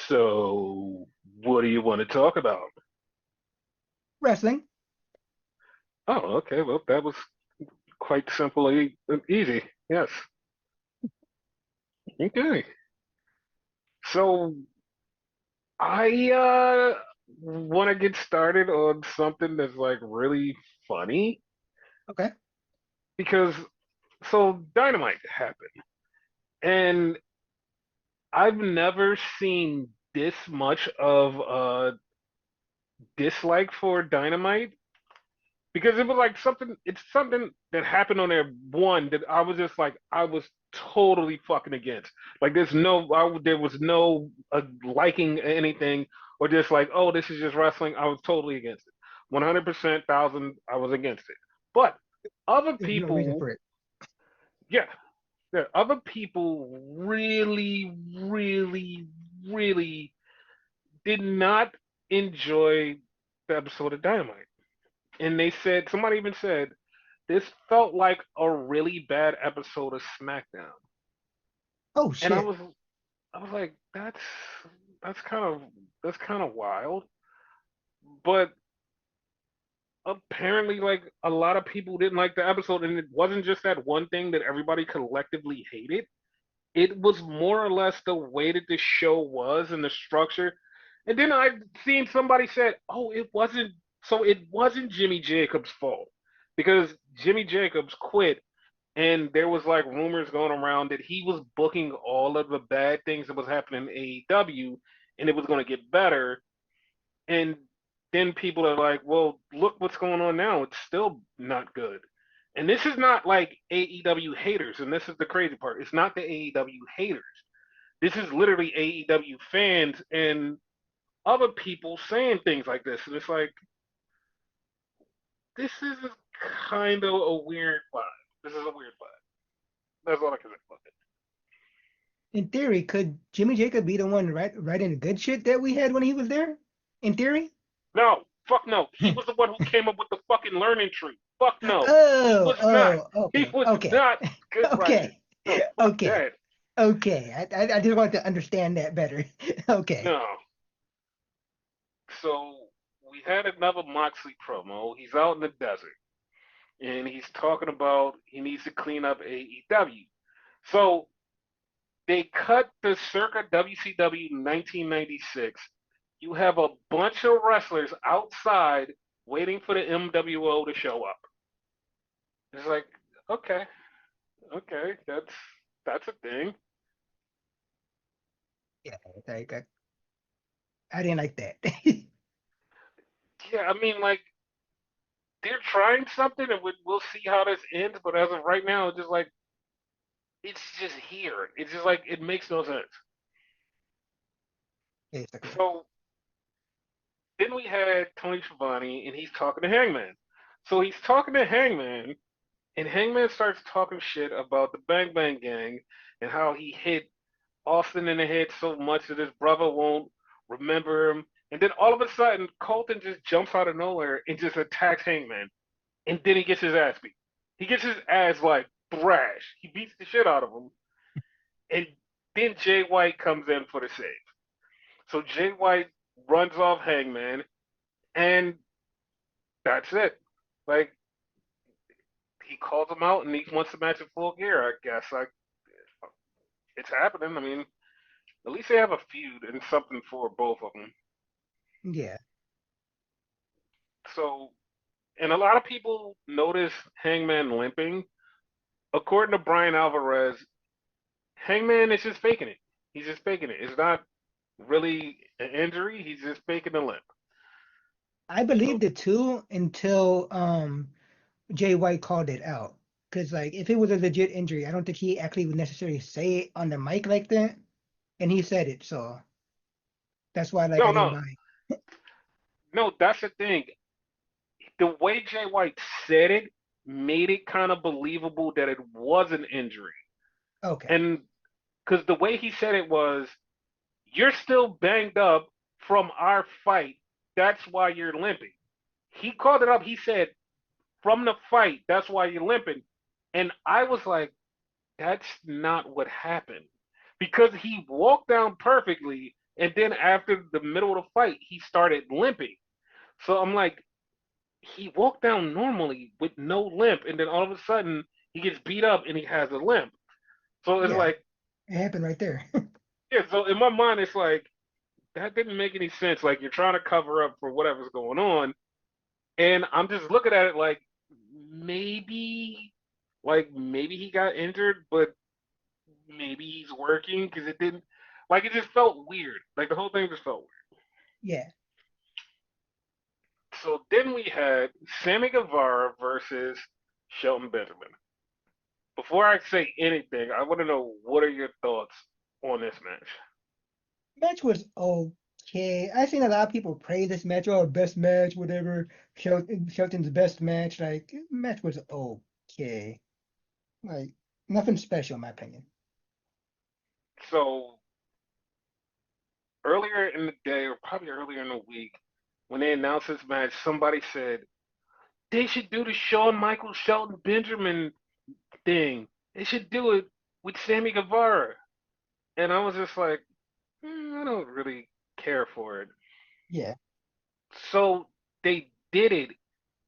So, what do you want to talk about? Wrestling. Oh, okay. Well, that was quite simply easy. Yes. Okay. So, I want to get started on something that's like really funny Okay. because Dynamite happened, and I've never seen this much of a dislike for Dynamite because it was like it's something that happened on there one that I was just like I was totally fucking against. Like there was no liking anything or just like, oh, this is just wrestling. I was totally against it. 100%, thousand, I was against it. But other There's no reason people, for it. yeah, yeah, other people really, really, really did not enjoy the episode of Dynamite. And they said, somebody even said, this felt like a really bad episode of SmackDown. Oh And shit. I was like, that's kind of that's kind of wild. But apparently like a lot of people didn't like the episode, and it wasn't just that one thing that everybody collectively hated. It was more or less the way that the show was and the structure. And then I seen somebody said, "Oh, it wasn't Jimmy Jacobs' fault because Jimmy Jacobs quit and there was like rumors going around that he was booking all of the bad things that was happening in AEW and it was going to get better." And then people are like, "Well, look what's going on now. It's still not good." And this is not like AEW haters, and this is the crazy part. It's not the AEW haters. This is literally AEW fans and other people saying things like this. And it's like, this is kind of a weird vibe. This is a weird vibe. That's all I can say about it. In theory, could Jimmy Jacob be the one writing the good shit that we had when he was there? In theory? No, fuck no. He was the one who came up with the fucking learning tree. Fuck no. He Oh, was not. oh, He okay, was okay, not good writing. okay, No, fuck okay, that. okay. I just want to understand that better. Okay. No. So we had another Moxley promo. He's out in the desert and he's talking about he needs to clean up AEW. So they cut the circa WCW 1996. You have a bunch of wrestlers outside waiting for the MWO to show up. It's like, okay, okay, that's a thing. Yeah, like, I didn't like that. Yeah, I mean, like they're trying something, and we'll see how this ends. But as of right now, it's just here. It's just like it makes no sense. Basically. So then we had Tony Schiavone, and he's talking to Hangman. So he's talking to Hangman, and Hangman starts talking shit about the Bang Bang Gang and how he hit Austin in the head so much that his brother won't remember him. And then all of a sudden, Colton just jumps out of nowhere and just attacks Hangman. And then he gets his ass beat. He gets his ass like thrashed. He beats the shit out of him. And then Jay White comes in for the save. So Jay White runs off Hangman, and that's it. Like he calls him out, and he wants to match in full gear. I guess like it's happening. I mean, at least they have a feud and something for both of them. Yeah. So, and a lot of people notice Hangman limping. According to Brian Alvarez, Hangman is just faking it. He's just faking it. It's not really an injury. He's just faking the limp. I So believed it too until Jay White called it out. Because like if it was a legit injury, I don't think he actually would necessarily say it on the mic like that. And he said it, so that's why like I no, didn't no, buy no. That's the thing. The way Jay White said it made it kind of believable that it was an injury, it. Okay. and because the way he said it was, "You're still banged up from our fight. That's why you're limping." He called it up. He said, "From the fight, that's why you're limping." And I was like, that's not what happened. Because he walked down perfectly And then after the middle of the fight, he started limping. So I'm like, he walked down normally with no limp, and then all of a sudden he gets beat up and he has a limp. So it's Yeah, like, it happened right there. yeah. So in my mind, it's like that didn't make any sense. Like you're trying to cover up for whatever's going on, and I'm just looking at it like maybe, maybe he got injured, but maybe he's working because it didn't. Like it just felt weird. Like the whole thing just felt weird. Yeah, So then we had Sammy Guevara versus Shelton Benjamin. Before I say anything, I want to know what are your thoughts on this match? match was okay. I've seen a lot of people praise this match, oh, best match, whatever. Shelton's best match. Like, match was okay. Like, nothing special, in my opinion. So earlier in the day, or probably earlier in the week, when they announced this match, somebody said they should do the Shawn Michaels Shelton Benjamin thing. They should do it with Sammy Guevara. And I was just like, I don't really care for it. Yeah, So they did it.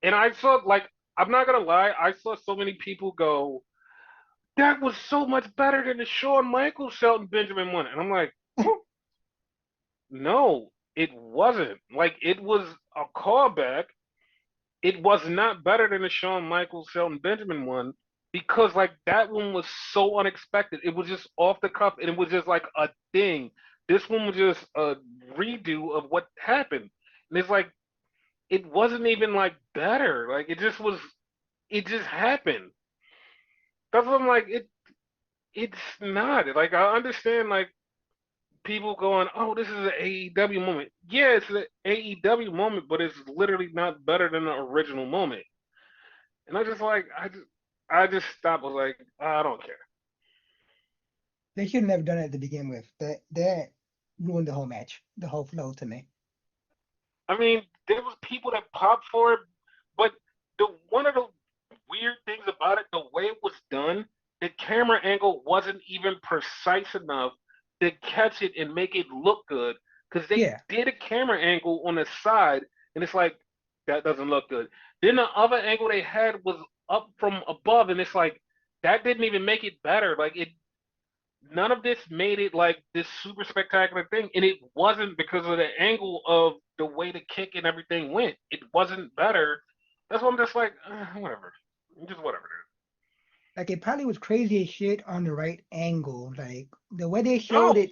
And I saw, like, I'm not going to lie, I saw so many people go, that was so much better than the Shawn Michaels Shelton Benjamin one. And I'm like, no, it wasn't. Like, it was a callback. It was not better than the Shawn Michaels Shelton Benjamin one because, like, that one was so unexpected. It was just off the cuff and it was just like a thing. This one was just a redo of what happened. And it's like, it wasn't even like better. Like, it just was, it just happened. That's what I'm like, it's not. Like, I understand, like, people going, "Oh, this is an AEW moment." Yeah, it's an AEW moment, but it's literally not better than the original moment. And I just like, I just stopped. Was like, I don't care. they should have never done it to begin with. That ruined the whole match, the whole flow to me. I mean, there was people that popped for it, but the one of the weird things about it, the way it was done, the camera angle wasn't even precise enough to catch it and make it look good. Because they Yeah, did a camera angle on the side, and it's like that doesn't look good. Then the other angle they had was up from above, and it's like that didn't even make it better. Like it, none of this made it like this super spectacular thing, and it wasn't because of the angle of the way the kick and everything went. It wasn't better. That's why I'm just like, whatever, just whatever. like it probably was crazy as shit on the right angle. Like the way they showed No, it,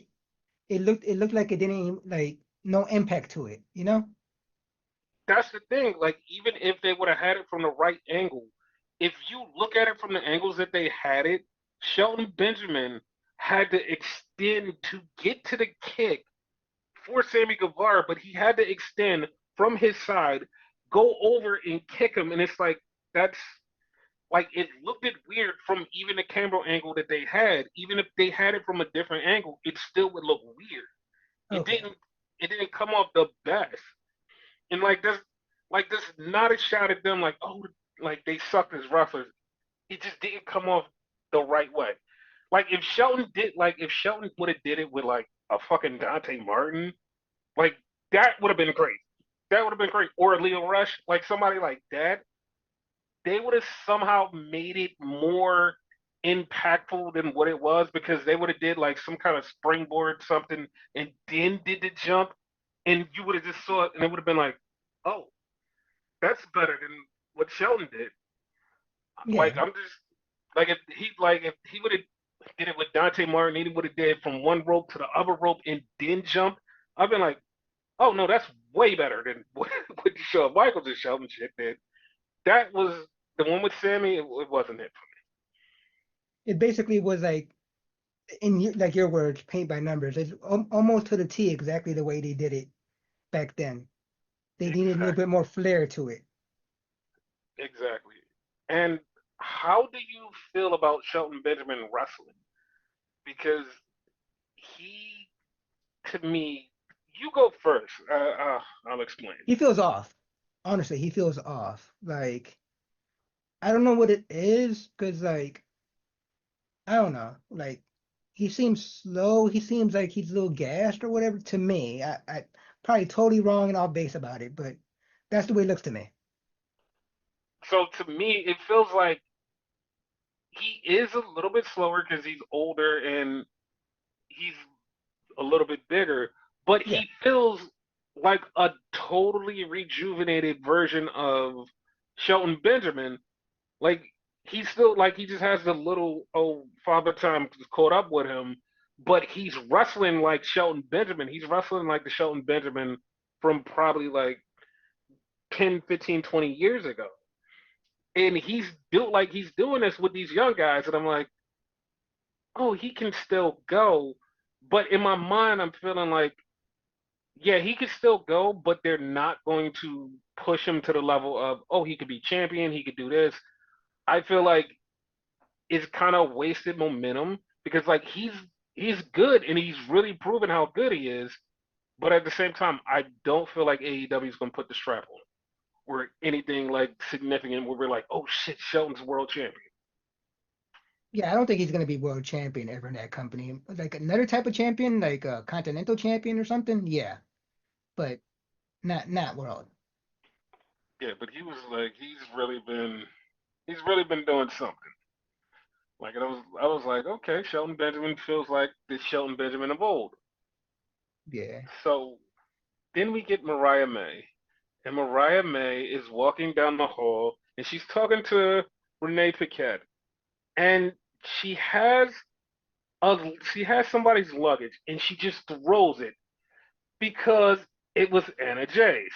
it looked like it didn't even, like no impact to it. You know? that's the thing. Like, even if they would have had it from the right angle, if you look at it from the angles that they had it, Shelton Benjamin had to extend to get to the kick for Sammy Guevara, but he had to extend from his side, go over and kick him, and it's like that's like it looked it weird from even the camera angle that they had. Even if they had it from a different angle, it still would look weird. It Okay. didn't. It didn't come off the best. And like this, not a shot at them. Like oh, like they sucked as wrestlers. It just didn't come off the right way. Like if Shelton would have did it with like a fucking Dante Martin, like that would have been great. That would have been great. Or Leo Rush, like somebody like that, they would have somehow made it more impactful than what it was because they would have did like some kind of springboard something and then did the jump and you would have just saw it and it would have been like, oh, that's better than what Shelton did. Like Yeah. I'm just if he would have did it with Dante Martin, he would have did from one rope to the other rope and then jump. I've been like, oh no, that's way better than what Shawn Michaels and Shelton shit did. That was the one with Sammy. It wasn't it. It basically was like, like your words, paint by numbers. It's almost to the T exactly the way they did it back then. They needed a little bit Exactly, more flair to it. exactly. And how do you feel about Shelton Benjamin wrestling? Because he, to me, you go first. I'll explain. He feels off. Honestly, he feels off. Like, I don't know what it is, because, like, I don't know. Like, he seems slow. He seems like he's a little gassed or whatever to me. I probably totally wrong and off base about it, but that's the way it looks to me. So to me, it feels like he is a little bit slower because he's older and he's a little bit bigger, but Yeah, he feels like a totally rejuvenated version of Shelton Benjamin. Like he's still like he just has the little father time caught up with him, but he's wrestling like Shelton Benjamin. He's wrestling like the Shelton Benjamin from probably like 10, 15, 20 years ago. And he's built like he's doing this with these young guys, and I'm like, oh, he can still go. But in my mind, I'm feeling like, yeah, he could still go, but they're not going to push him to the level of, oh, he could be champion, he could do this. I feel like it's kind of wasted momentum because like he's good and he's really proven how good he is. But at the same time, I don't feel like AEW is going to put the strap on or anything like significant where we're like, oh shit, Shelton's world champion. yeah. I don't think he's gonna be world champion ever in that company. Like another type of champion, like a continental champion or something. Yeah, but not world. Yeah, but he was like, he's really been doing something. Like I was like, okay, Shelton Benjamin feels like the Shelton Benjamin of old. Yeah, So then we get Mariah May, and Mariah May is walking down the hall, and she's talking to Renee Paquette, and she has she has somebody's luggage, and she just throws it because it was Anna Jay's.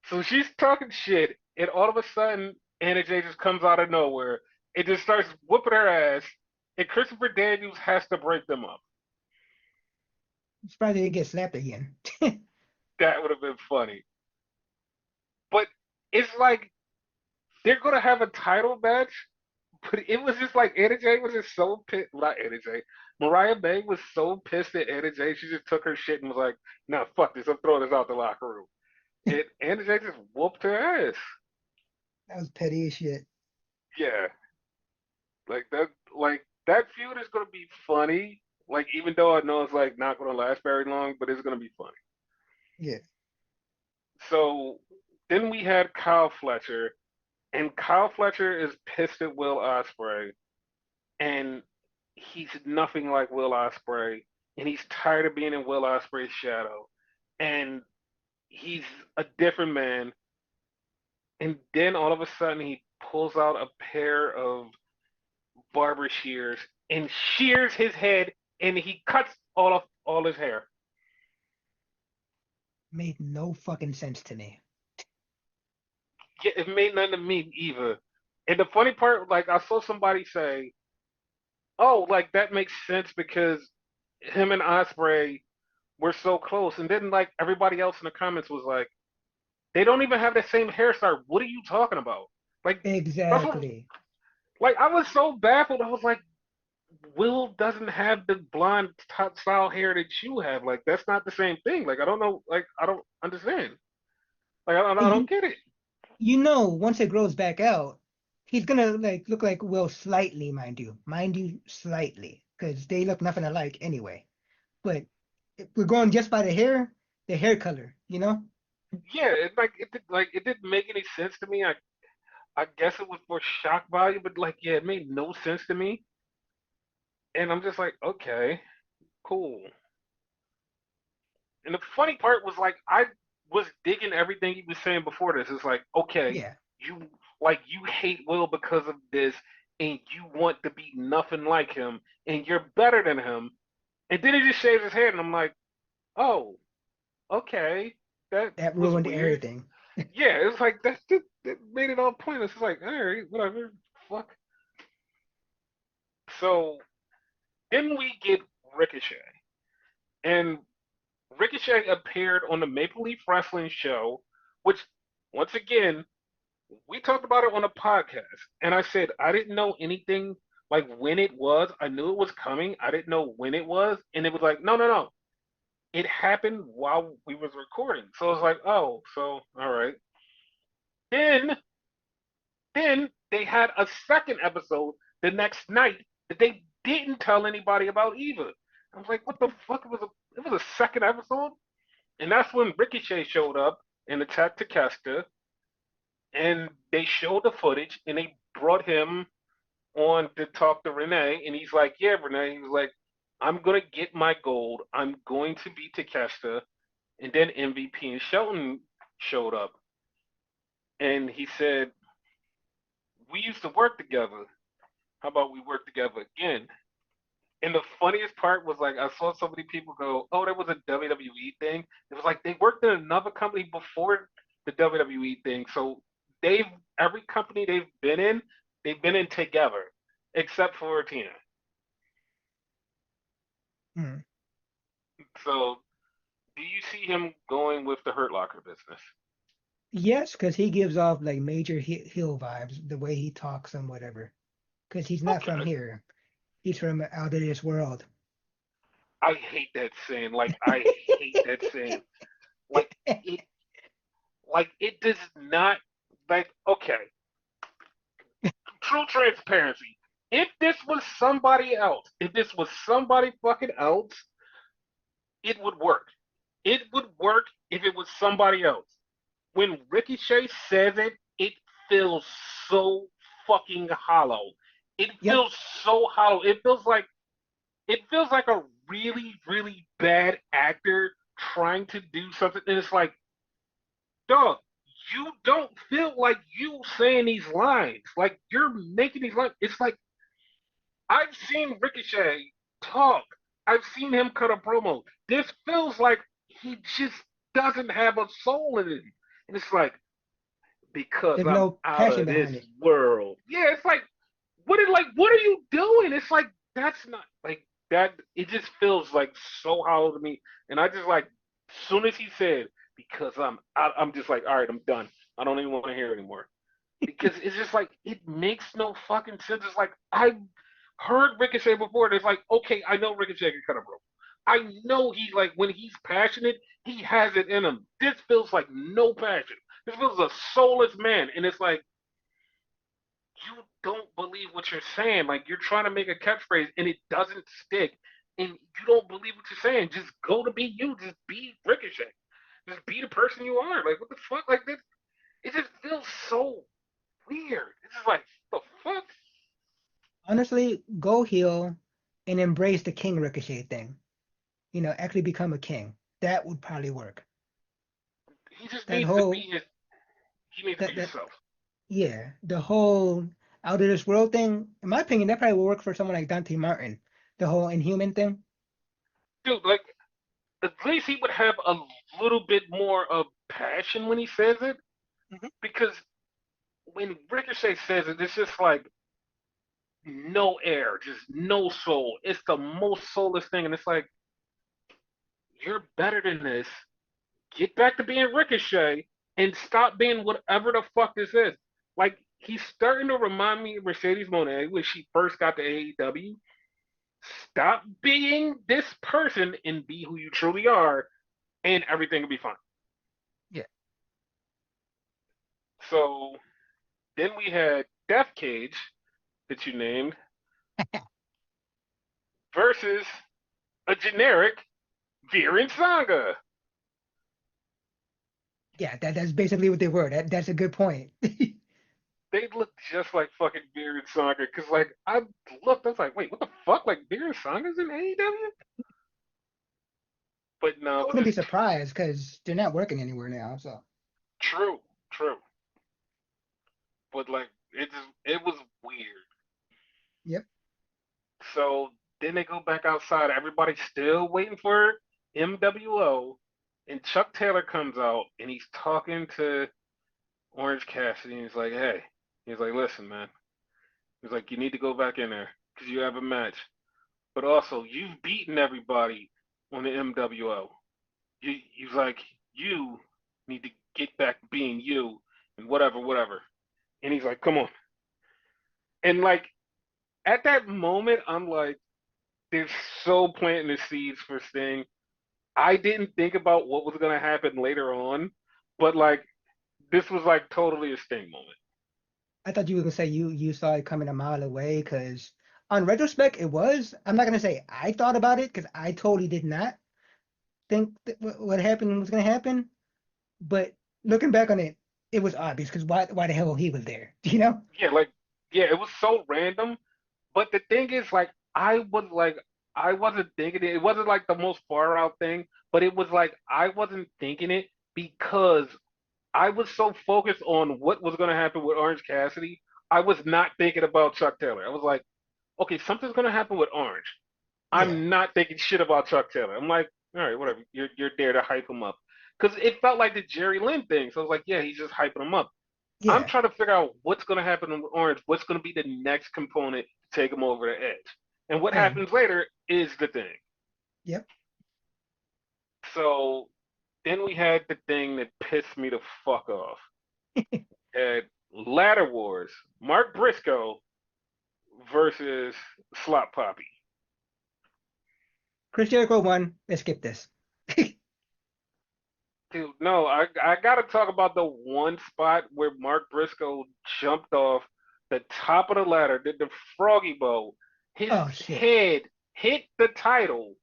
So she's talking shit, and all of a sudden, Anna Jay just comes out of nowhere. It just starts whooping her ass, and Christopher Daniels has to break them up. I'm surprised they didn't get slapped again. That would have been funny. But it's like they're gonna have a title match, but it was just like Anna Jay was just so pissed. Not Anna Jay. Mariah May was so pissed at Anna Jay, she just took her shit and was like, "Nah, fuck this. I'm throwing this out the locker room." And Anna Jay just whooped her ass. That was petty as shit. Yeah, like that feud is gonna be funny. Like even though I know it's like not gonna last very long, but it's gonna be funny. Yeah, So then we had Kyle Fletcher, and Kyle Fletcher is pissed at Will Ospreay, and he's nothing like Will Ospreay, and he's tired of being in Will Ospreay's shadow, and he's a different man. And then all of a sudden, he pulls out a pair of barber shears and shears his head, and he cuts all his hair. made no fucking sense to me. Yeah, it made nothing to me either. And the funny part, like I saw somebody say, "Oh, like that makes sense because him and Osprey were so close," and then like everybody else in the comments was like, "They don't even have the same hairstyle. What are you talking about?" Like that's what. Exactly. Like I was so baffled. I was like, "Will doesn't have the blonde style hair that you have. Like that's not the same thing. Like I don't know. Like I don't understand. Like And I don't get it." you know, once it grows back out, he's gonna like look like Will slightly, mind you, slightly, because they look nothing alike anyway. But if we're going just by the hair color, you know? Yeah, it didn't make any sense to me. I guess it was for shock value, but like, yeah, it made no sense to me. And I'm just like, okay, cool. And the funny part was like, I was digging everything he was saying before this. It's like, okay, Yeah, you you hate Will because of this, and you want to be nothing like him, and you're better than him. And then he just shaves his head, and I'm like, oh, okay, that that was ruined weird. everything. Yeah, it was like that made it all pointless. It's like, all right, whatever, fuck. So then we get Ricochet. And Ricochet appeared on the Maple Leaf Wrestling show, which, once again, we talked about it on a podcast. And I said I didn't know anything like when it was. I knew it was coming. I didn't know when it was. And it was like, no, no, no. It happened while we was recording. So I was like, oh, so all right. Then then they had a second episode the next night that they didn't tell anybody about Eva. I was like, what the fuck? It was a second episode, and that's when Ricochet showed up and attacked Takeshita, and they showed the footage, and they brought him on to talk to Renee, and he's like, yeah, Renee. He was like, I'm gonna get my gold. I'm going to beat Takeshita, and then MVP and Shelton showed up, and he said, we used to work together. How about we work together again? And the funniest part was like I saw so many people go, "Oh, that was a WWE thing." It was like they worked in another company before the WWE thing. So they've every company they've been in together, except for Tina. Hmm. So do you see him going with the Hurt Locker business? Yes, because he gives off like major heel vibes, the way he talks and whatever. Because he's not from Okay. here. He's from out of this world. I hate that saying. Like I hate that saying. Like it it does not like okay. True transparency. If this was somebody fucking else, it would work. It would work if it was somebody else. When Ricochet says it, it feels so fucking hollow. It Yep. feels so hollow. It feels like a really, really bad actor trying to do something, and it's like, dog, you don't feel like you saying these lines. Like you're making these lines. It's like I've seen Ricochet talk. I've seen him cut a promo. This feels like he just doesn't have a soul in him. And it's because There's I'm no out passion of this behind it. world. Yeah, it's like what are you doing? It's like that's not like that it just feels like so hollow to me. And I just like as soon as he said, because I'm just like, all right, I'm done. I don't even want to hear it anymore because it's just like it makes no fucking sense. It's like I heard Ricochet before, and it's like, okay, I know Ricochet can cut a rope. I know he like when he's passionate, he has it in him. This feels like no passion. This feels a soulless man, and it's like you don't believe what you're saying. Like you're trying to make a catchphrase, and it doesn't stick, and you don't believe what you're saying. Just go to be you. Just be Ricochet. Just be the person you are. Like what the fuck? Like this, it just feels so weird. It's just like the fuck. Honestly, go heel and embrace the King Ricochet thing. Actually become a king. That would probably work. He just That needs to whole be his. He needs to be that himself. yeah, the whole out of this world thing. In my opinion, that probably would work for someone like Dante Martin. The whole inhuman thing. Dude, like at least he would have a little bit more of passion when he says it. Mhm. Because when Ricochet says it, it's just like no air, just no soul. It's the most soulless thing, and it's like you're better than this. Get back to being Ricochet and stop being whatever the fuck this is. Like he's starting to remind me of Mercedes Moné when she first got to AEW. Stop being this person and be who you truly are, and everything will be fine. Yeah. So then we had Death Cage that you named versus a generic Viren Sanga. Yeah, that's basically what they were. That's a good point. They look just like fucking Viren Sanga because like I looked, I was like, wait, what the fuck? Like Viren Sanga's in AEW? But I no, wouldn't be just surprised because they're not working anywhere now. So true, true. But like it was weird. yep. So then they go back outside. Everybody's still waiting for MWO, and Chuck Taylor comes out and he's talking to Orange Cassidy. And he's like, hey, he's like, listen, man. He's like, you need to go back in there because you have a match. But also, you've beaten everybody on the MWO. He's like, you need to get back to being you and whatever, whatever. And he's like, come on. And like at that moment, I'm like, they're so planting the seeds for Sting. I didn't think about what was gonna happen later on, but like this was like totally a Sting moment. I thought you were gonna say you saw it coming a mile away because On retrospect, it was. I'm not gonna say I thought about it because I totally did not think that what happened was gonna happen. But looking back on it, it was obvious because why the hell he was there? You know? Yeah, like yeah, it was so random. But the thing is, like I wasn't thinking it. It wasn't like the most far out thing, but it was like I wasn't thinking it because I was so focused on what was going to happen with Orange Cassidy. I was not thinking about Chuck Taylor. I was like, okay, something's going to happen with Orange. Yeah, I'm not thinking shit about Chuck Taylor. I'm like, all right, whatever. You're there to hype him up because it felt like the Jerry Lynn thing. So I was like, yeah, he's just hyping him up. I'm yeah, trying to figure out what's going to happen with Orange. What's going to be the next component to take him over the edge? And what same. happens later is the thing. Yep. So then we had the thing that pissed me the fuck off. At Ladder Wars, Mark Briscoe versus Slop Poppy. Chris Jericho won. Let's skip this. Dude, no, I gotta talk about the one spot where Mark Briscoe jumped off the top of the ladder, did the froggy bow. His Oh shit. head hit the title,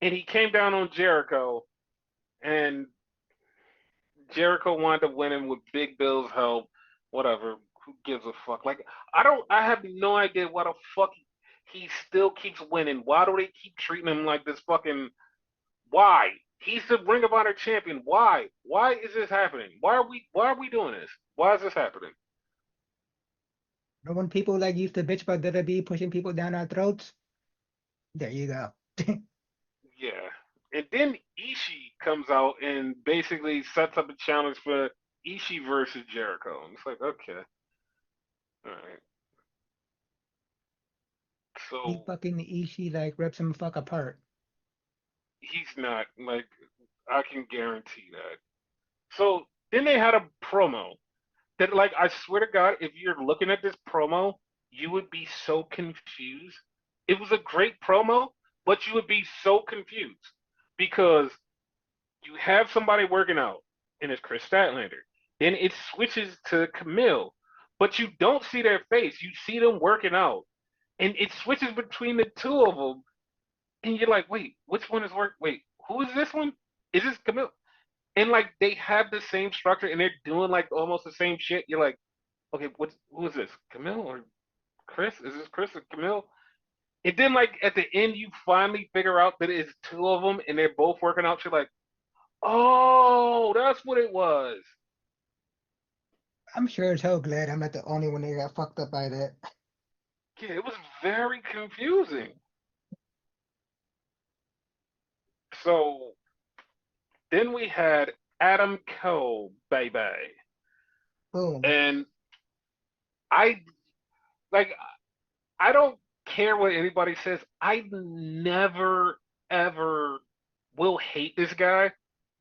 and he came down on Jericho, and Jericho wound up winning with Big Bill's help. Whatever. Who gives a fuck? Like, I have no idea why the fuck he still keeps winning. Why do they keep treating him like this fucking. Why? He's the Ring of Honor champion. Why? Why is this happening? Why are we doing this? Why is this happening? But when people like used to bitch about WWE pushing people down our throats, there you go. Yeah. And then Ishii comes out and basically sets up a challenge for Ishii versus Jericho. And it's like, okay, all right. He So fucking Ishii like rips him fuck apart. he's not like I can guarantee that. So then they had a promo that like I swear to God, if you're looking at this promo, you would be so confused. It was a great promo, but you would be so confused because you have somebody working out, and it's Chris Statlander. Then it switches to Camille, but you don't see their face. You see them working out, and it switches between the two of them, and you're like, wait, which one is work? Wait, who is this one? Is this Camille? And like they have the same structure, and they're doing like almost the same shit. You're like, okay, who is this? Camille or Chris? Is this Chris or Camille? And then like at the end, you finally figure out that it's two of them, and they're both working out. You're like, oh, that's what it was. I'm sure as hell glad I'm not the only one that got fucked up by that. Yeah, it was very confusing. So then we had Adam Cole, baby, Boom. and I like I don't care what anybody says. I never ever will hate this guy.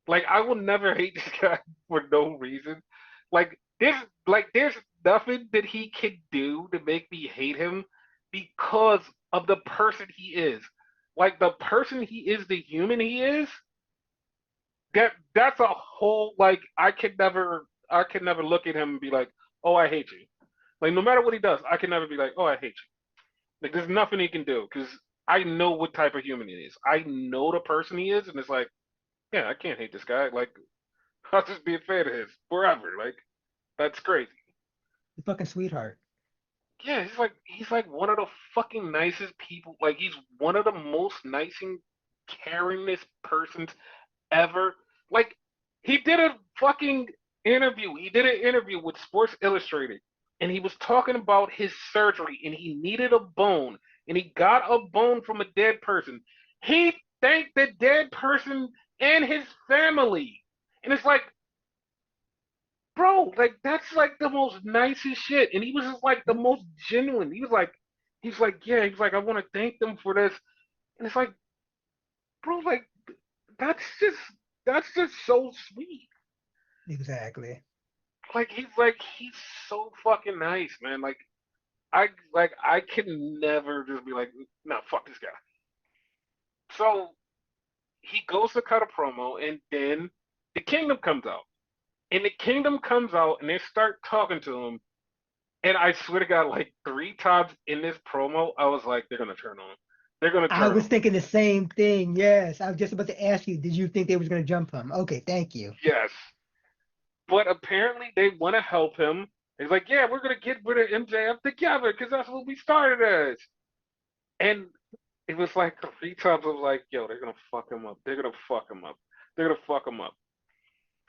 Like I will never hate this guy for no reason. Like there's nothing that he can do to make me hate him because of the person he is. Like the person he is, the human he is, that's a whole like I can never look at him and be like, "Oh, I hate you." Like no matter what he does, I can never be like, "Oh, I hate you." Like there's nothing he can do because I know what type of human he is. I know the person he is, and it's like, yeah, I can't hate this guy. Like I'll just be a fan of his forever. Like that's crazy. The fucking sweetheart. Yeah, he's like one of the fucking nicest people. Like he's one of the most nicing, caringest persons ever. Like he did a fucking interview. He did an interview with Sports Illustrated, and he was talking about his surgery, and he needed a bone, and he got a bone from a dead person. He thanked the dead person and his family, and it's like, bro, like that's like the most nicest shit. And he was just like the Yep. most genuine. He's like, yeah, he's like, I want to thank them for this, and it's like, bro, like that's just that's just so sweet. Exactly. He's so fucking nice, man. I can never just be like, nah, fuck this guy. So he goes to cut a promo, and then the Kingdom comes out, and the Kingdom comes out, and they start talking to him, And I swear to God, like three times in this promo, I was like, they're gonna turn on him. They're gonna I turn was on him. thinking the same thing. Yes, I was just about to ask you, did you think they was gonna jump him? Okay, thank you. Yes. But apparently they want to help him. He's like, yeah, we're gonna get rid of MJF together because that's what we started as. And it was like three times I was like, yo, they're gonna fuck him up. They're gonna fuck him up. They're gonna fuck him up.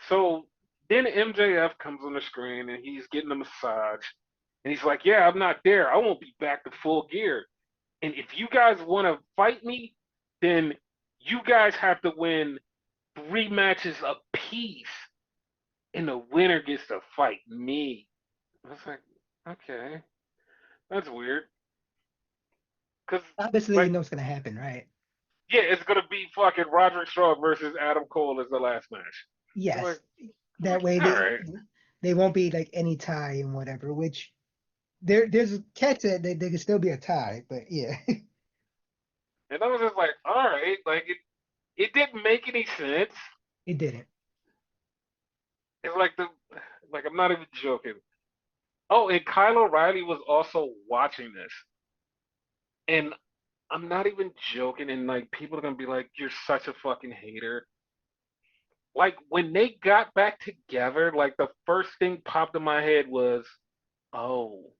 So then MJF comes on the screen and he's getting a massage. And he's like, yeah, I'm not there. I won't be back to full gear. And if you guys want to fight me, then you guys have to win three matches apiece. And the winner gets to fight me. I was like, okay, that's weird. Cause Obviously, you like, know what's gonna happen, right? yeah, it's gonna be fucking Roderick Strong versus Adam Cole as the last match. Yes. I'm like, That way all right. they won't be like any tie and whatever, which there's a catch that they could still be a tie, but yeah, And I was just like, all right, like it didn't make any sense. it didn't. It's like like I'm not even joking. Oh, and Kyle O'Reilly was also watching this, and I'm not even joking. And like people are gonna be like, you're such a fucking hater. Like when they got back together, like the first thing popped in my head was, oh,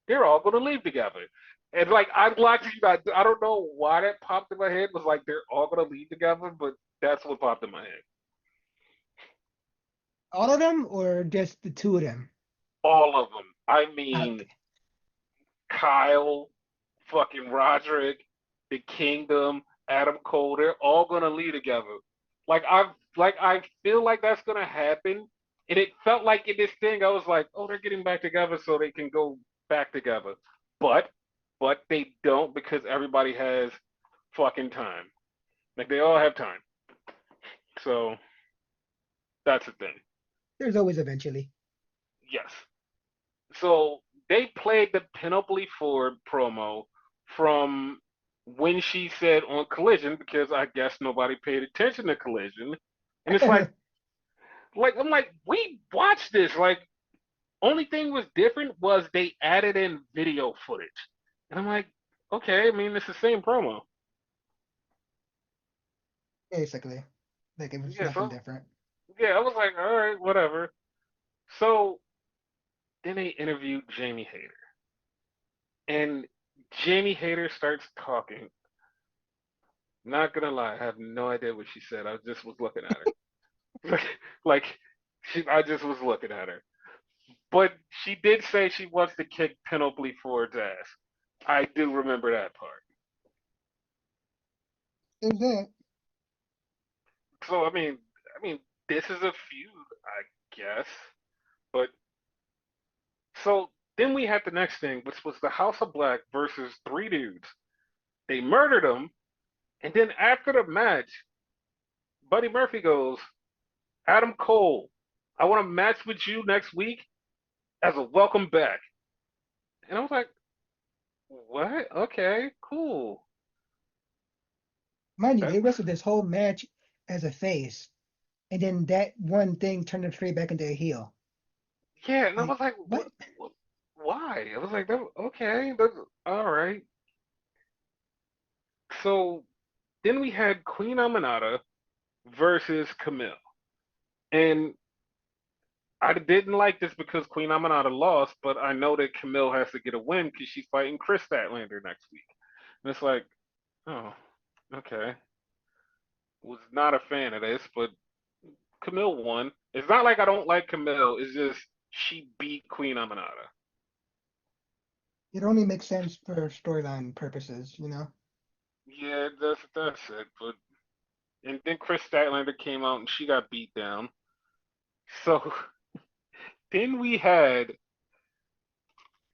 they're all gonna leave together. And like I'm watching, I don't know why that popped in my head was like they're all gonna leave together, but that's what popped in my head. All of them, or just the two of them? All of them. I mean, Okay. Kyle, fucking Roderick, the Kingdom, Adam Cole, they're all gonna leave together. I feel like that's gonna happen. And it felt like in this thing I was like, oh, they're getting back together so they can go back together. But but they don't because everybody has fucking time. Like they all have time. So that's the thing. There's always eventually. Yes. So they played the Penelope Ford promo from when she said on Collision because I guess nobody paid attention to Collision, and it's like I'm like we watched this. Like only thing was different was they added in video footage, and I'm like, okay, I mean it's the same promo. Basically, like it was Yeah, nothing so different. yeah, I was like, all right, whatever. So then they interviewed Jamie Hayter, and Jamie Hayter starts talking. Not gonna lie, I have no idea what she said. I just was looking at her. like I just was looking at her. But she did say she wants to kick Penelope Ford's ass. I do remember that part. There's that. So I mean, this is a feud, I guess. But so then we had the next thing, which was the House of Black versus three dudes. They murdered them, and then after the match, Buddy Murphy goes, Adam Cole, I want to match with you next week as a welcome back. And I was like, what? Okay, cool. Mind you, That, they wrestled this whole match as a face, and then that one thing turned them straight back into a heel. yeah, and I Like was like, what? what why? I was like, okay, that's all right. So then we had Queen Aminata versus Camille. And I didn't like this because Queen Aminata lost, but I know that Camille has to get a win because she's fighting Chris Statlander next week. And it's like, oh, okay. Was not a fan of this, but Camille won. It's not like I don't like Camille. It's just she beat Queen Aminata. It only makes sense for storyline purposes, you know. Yeah, that's it. But and then Chris Statlander came out and she got beat down. So then we had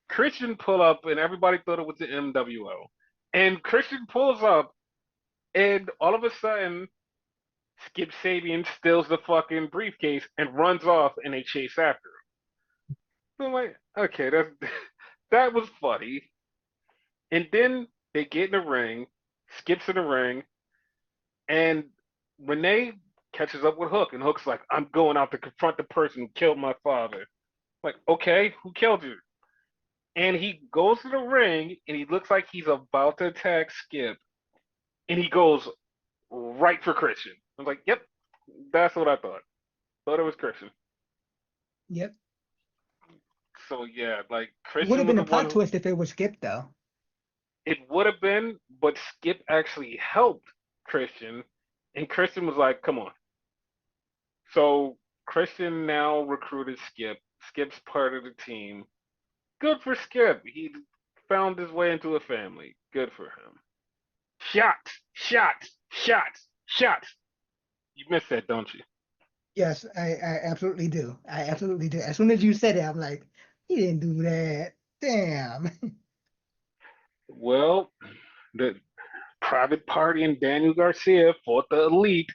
Christian pull up and everybody thought it was the MWO. And Christian pulls up and all of a sudden Skip Sabian steals the fucking briefcase and runs off and they chase after him. So I'm like, okay, that's that was funny. And then they get in the ring, Skip's in the ring, and Renee catches up with Hook, and Hook's like, I'm going out to confront the person who killed my father. Like, okay, who killed you? and he goes to the ring and he looks like he's about to attack Skip, and he goes right for Christian. I was like, yep, that's what I thought. Thought it was Christian. Yep. So yeah, like It would Christian have was been the a one plot who twist if it was Skip though. it would have been, but Skip actually helped Christian, and Christian was like, come on. So Christian now recruited Skip. Skip's part of the team. Good for Skip. He found his way into a family. Good for him. Shots, shots, shots, shots. You missed that, don't you? Yes, I absolutely do. I absolutely do. As soon as you said it, I'm like, he didn't do that. Damn. Well, the Private Party and Daniel Garcia fought the Elite,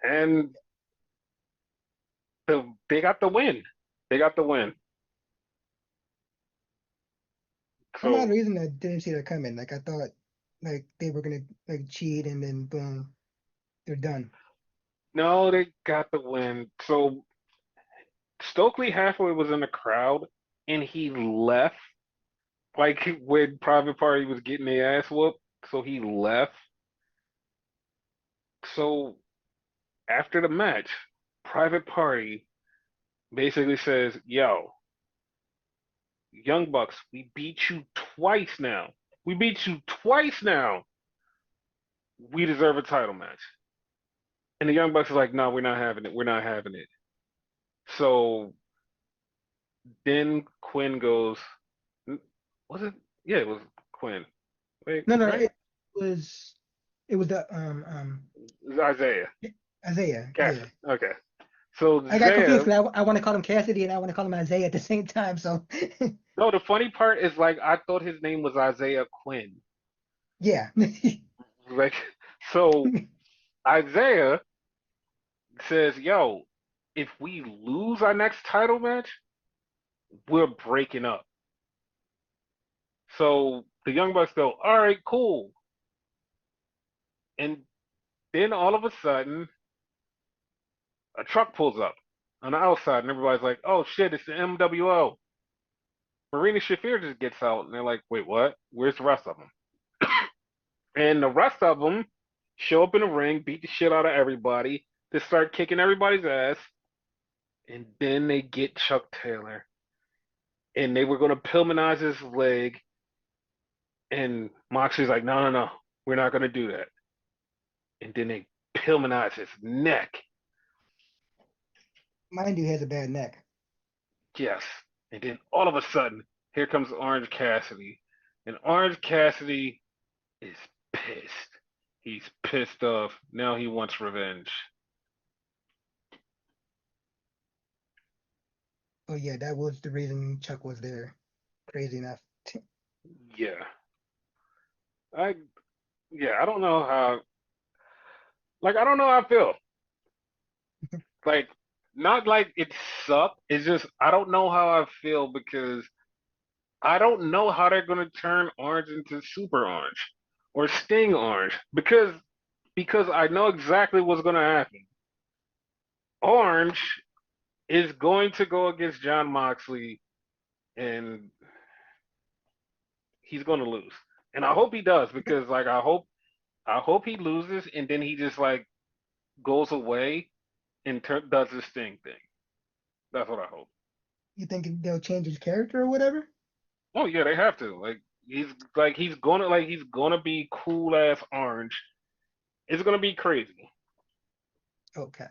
and they got the win. They got the win. Some odd So reason I didn't see that coming. Like I thought like they were gonna like cheat and then boom, they're done. no, they got the win. So Stokely halfway was in the crowd, and he left like when Private Party was getting their ass whooped. So he left. So after the match, Private Party basically says, "Yo, Young Bucks, we beat you twice now. We beat you twice now. We deserve a title match." And the Young Bucks are like, "No, we're not having it. We're not having it." So then Quinn goes, "Was it? Yeah, it was Quinn. Wait, No, no, right? was it was the It was Isaiah. Isaiah. Yeah. Cassidy. Okay. So I got confused Isaiah, because I want to call him Cassidy and I want to call him Isaiah at the same time. So no, the funny part is like I thought his name was Isaiah Quinn. yeah. Like, so Isaiah says, "Yo, if we lose our next title match, we're breaking up." So the Young Bucks go, "All right, cool." And then all of a sudden, a truck pulls up on the outside, and everybody's like, "Oh shit, it's the MWO." Marina Shafir just gets out, and they're like, "Wait, what? Where's the rest of them?" And the rest of them show up in the ring, beat the shit out of everybody, they start kicking everybody's ass, and then they get Chuck Taylor, and they were going to Pillmanize his leg, and Moxley's like, "No, no, no, we're not going to do that." And then they Pillmanize his neck. Mind you, he has a bad neck. Yes. And then all of a sudden, here comes Orange Cassidy. And Orange Cassidy is pissed. He's pissed off. Now he wants revenge. Oh yeah, that was the reason Chuck was there. Crazy enough. Yeah. I yeah, I don't know how I don't know how I feel. Like not like it sucked. It's just I don't know how I feel because I don't know how they're gonna turn Orange into Super Orange or Sting Orange because I know exactly what's gonna happen. Orange is going to go against John Moxley and he's going to lose. And I hope he does because like I hope he loses and then he just like goes away and does his thing. That's what I hope. You think they'll change his character or whatever? Oh yeah, they have to. He's gonna be cool ass Orange. It's gonna be crazy. Okay.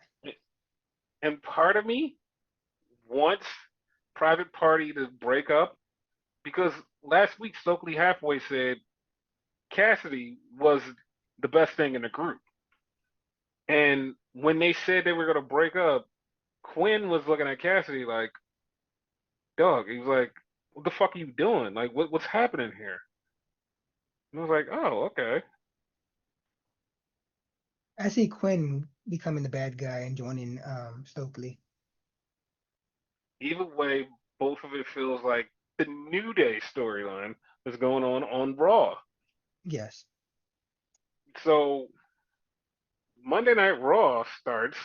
And part of me wants Private Party to break up because last week Stokely Halfway said Cassidy was the best thing in the group. And when they said they were gonna break up, Quinn was looking at Cassidy like, "Dog." He was like, "What the fuck are you doing? Like, what's happening here?" And I was like, "Oh, okay." I see Quinn becoming the bad guy and joining Stokely. Either way, both of it feels like the New Day storyline is going on Raw. Yes. So Monday Night Raw starts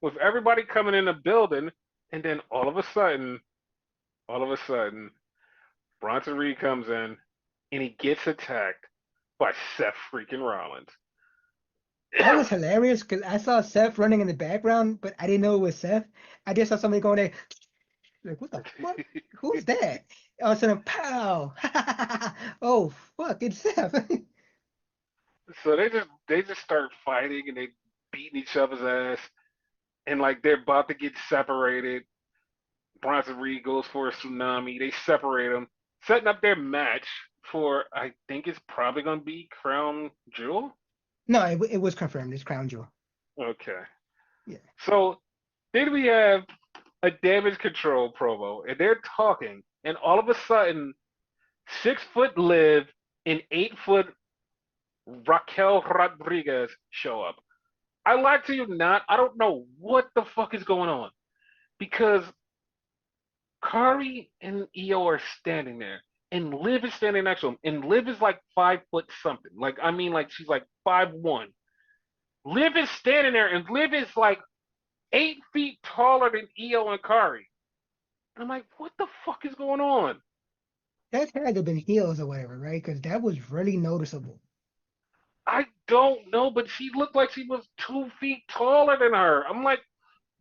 with everybody coming in the building, and then all of a sudden all of a sudden, Bronson Reed comes in and he gets attacked by Seth freaking Rollins. That was hilarious because I saw Seth running in the background, but I didn't know it was Seth. I just saw somebody going there, like, what the fuck? Who's that? All of a sudden, pow! Oh, fuck, it's Seth. So they just start fighting and they beating each other's ass and like they're about to get separated. Bronson Reed goes for a tsunami. They separate them, setting up their match for I think it's probably gonna be Crown Jewel. No, it was confirmed. It's Crown Jewel. Okay. Yeah. So then we have a damage control promo, and they're talking, and all of a sudden, 6 foot Liv and 8 foot Raquel Rodriguez show up. I lied to you not. I don't know what the fuck is going on because Kari and Io are standing there, and Liv is standing next to him, and Liv is like 5 foot something. Like I mean, like she's like 5'1". Liv is standing there, and Liv is like 8 feet taller than Io and Kari. I'm like, what the fuck is going on? That had to have been heels or whatever, right? Because that was really noticeable. I don't know, but she looked like she was 2 feet taller than her. I'm like,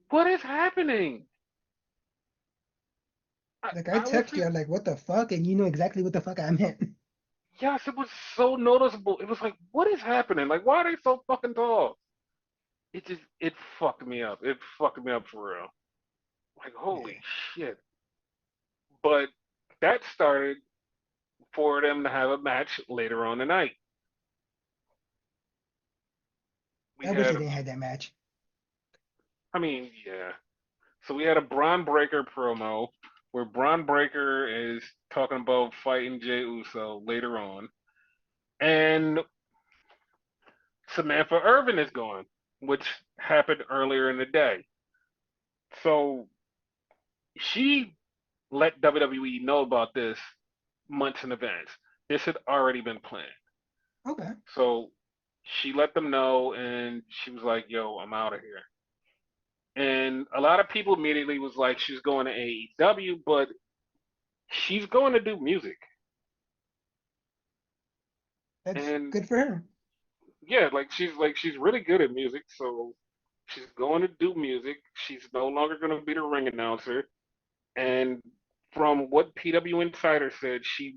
what is happening? I, Like I I was texted you, just, I'm like, what the fuck? And you know exactly what the fuck I meant. yes, it was so noticeable. It was like, what is happening? Like, why are they so fucking tall? It fucked me up. It fucked me up for real. Like, holy Yeah. shit. But that started for them to have a match later on tonight. We I wish they had, didn't have that match. I mean, yeah. So we had a Braun Breaker promo where Braun Breaker is talking about fighting Jey Uso later on, and Samantha Irvin is gone, which happened earlier in the day. So she let WWE know about this months in advance. This had already been planned. Okay. So she let them know, and she was like, "Yo, I'm out of here." And a lot of people immediately was like, "She's going to AEW," but she's going to do music. That's And good for her. yeah, like she's really good at music, so she's going to do music. She's no longer going to be the ring announcer. And from what PW Insider said, she's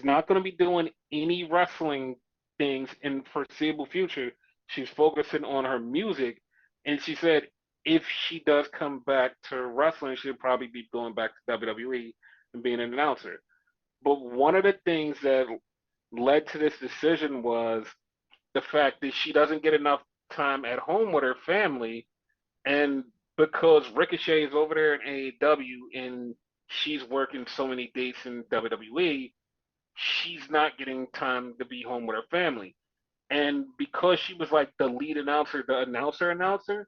not going to be doing any wrestling things in foreseeable future. She's focusing on her music, and she said if she does come back to wrestling, she'll probably be going back to WWE and being an announcer. But one of the things that led to this decision was the fact that she doesn't get enough time at home with her family, and because Ricochet is over there in AEW and she's working so many dates in WWE, she's not getting time to be home with her family. And because she was like the lead announcer, the announcer,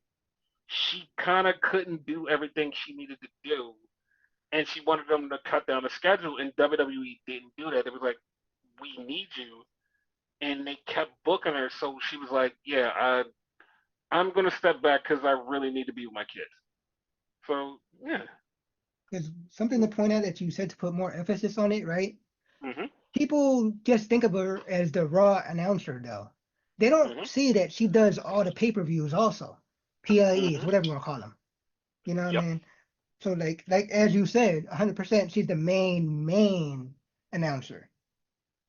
she kind of couldn't do everything she needed to do. And she wanted them to cut down the schedule, and WWE didn't do that. It was like, we need you. And they kept booking her. So she was like, yeah, I'm going to step back because I really need to be with my kids. So, yeah. Because something to point out that you said to put more emphasis on it, right? Hmm. People just think of her as the Raw announcer, though. They don't Hmm. see that she does all the pay-per-views also. PLEs, Hmm. whatever you want to call them. You know what I Yep. mean? So like as you said, 100% she's the main announcer.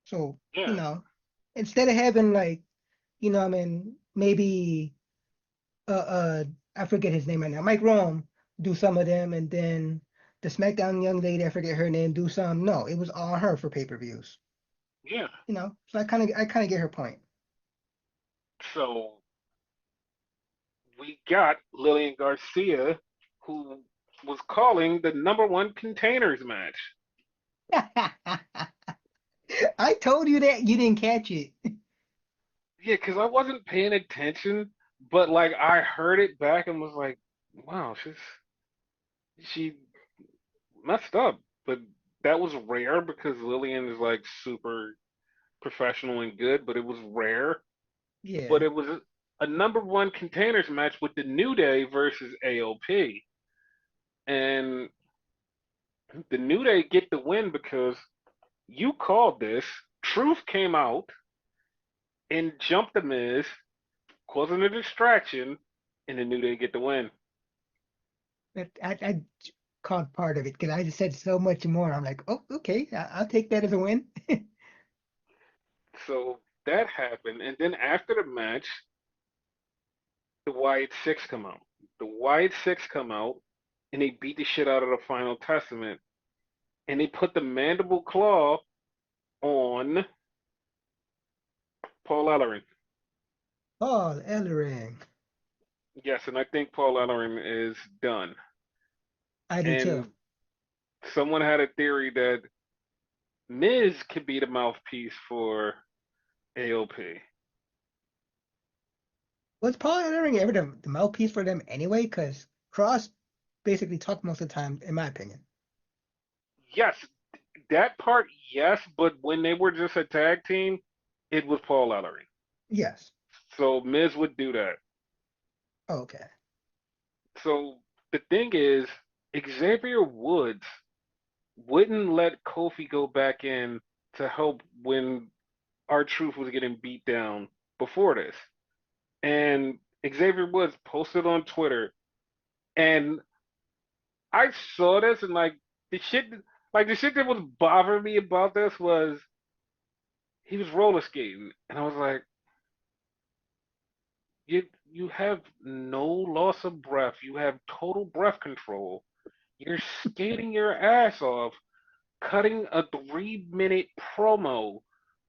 So, Yeah. instead of having like, I mean, maybe uh uh I forget his name right now, Mike Rome do some of them and then the SmackDown young lady, I forget her name, do some. No, it was all her for pay-per-views. Yeah. So I kind of get her point. So we got Lillian Garcia, who was calling the #1 containers match. I told you that you didn't catch it. Yeah, because I wasn't paying attention, but like I heard it back and was like, wow, she messed up. But that was rare because Lillian is like super professional and good, but it was rare. But Yeah. it was a #1 containers match with the New Day versus AOP. And The New Day get the win because you called this. Truth came out and jumped the Miz, causing a distraction, and the New Day get the win. But I caught part of it because I just said so much more. I'm like, oh, okay, I'll take that as a win. So that happened, and then after the match, the Wyatt Six come out. The Wyatt Six come out, and they beat the shit out of the Final Testament, and they put the mandible claw on Paul Ellering. Paul Ellering. Yes, and I think Paul Ellering is done. I do too. And someone had a theory that Miz could be the mouthpiece for AOP. Was Paul Ellering ever the mouthpiece for them anyway? Because Cross basically talked most of the time, in my opinion. Yes, that part, yes, but when they were just a tag team, it was Paul Ellering. Yes. So Miz would do that. Okay. So the thing is, Xavier Woods wouldn't let Kofi go back in to help when R-Truth was getting beat down before this. And Xavier Woods posted on Twitter, and I saw this and the shit that was bothering me about this was he was roller skating, and I was like, you have no loss of breath, you have total breath control, you're skating your ass off, cutting a 3 minute promo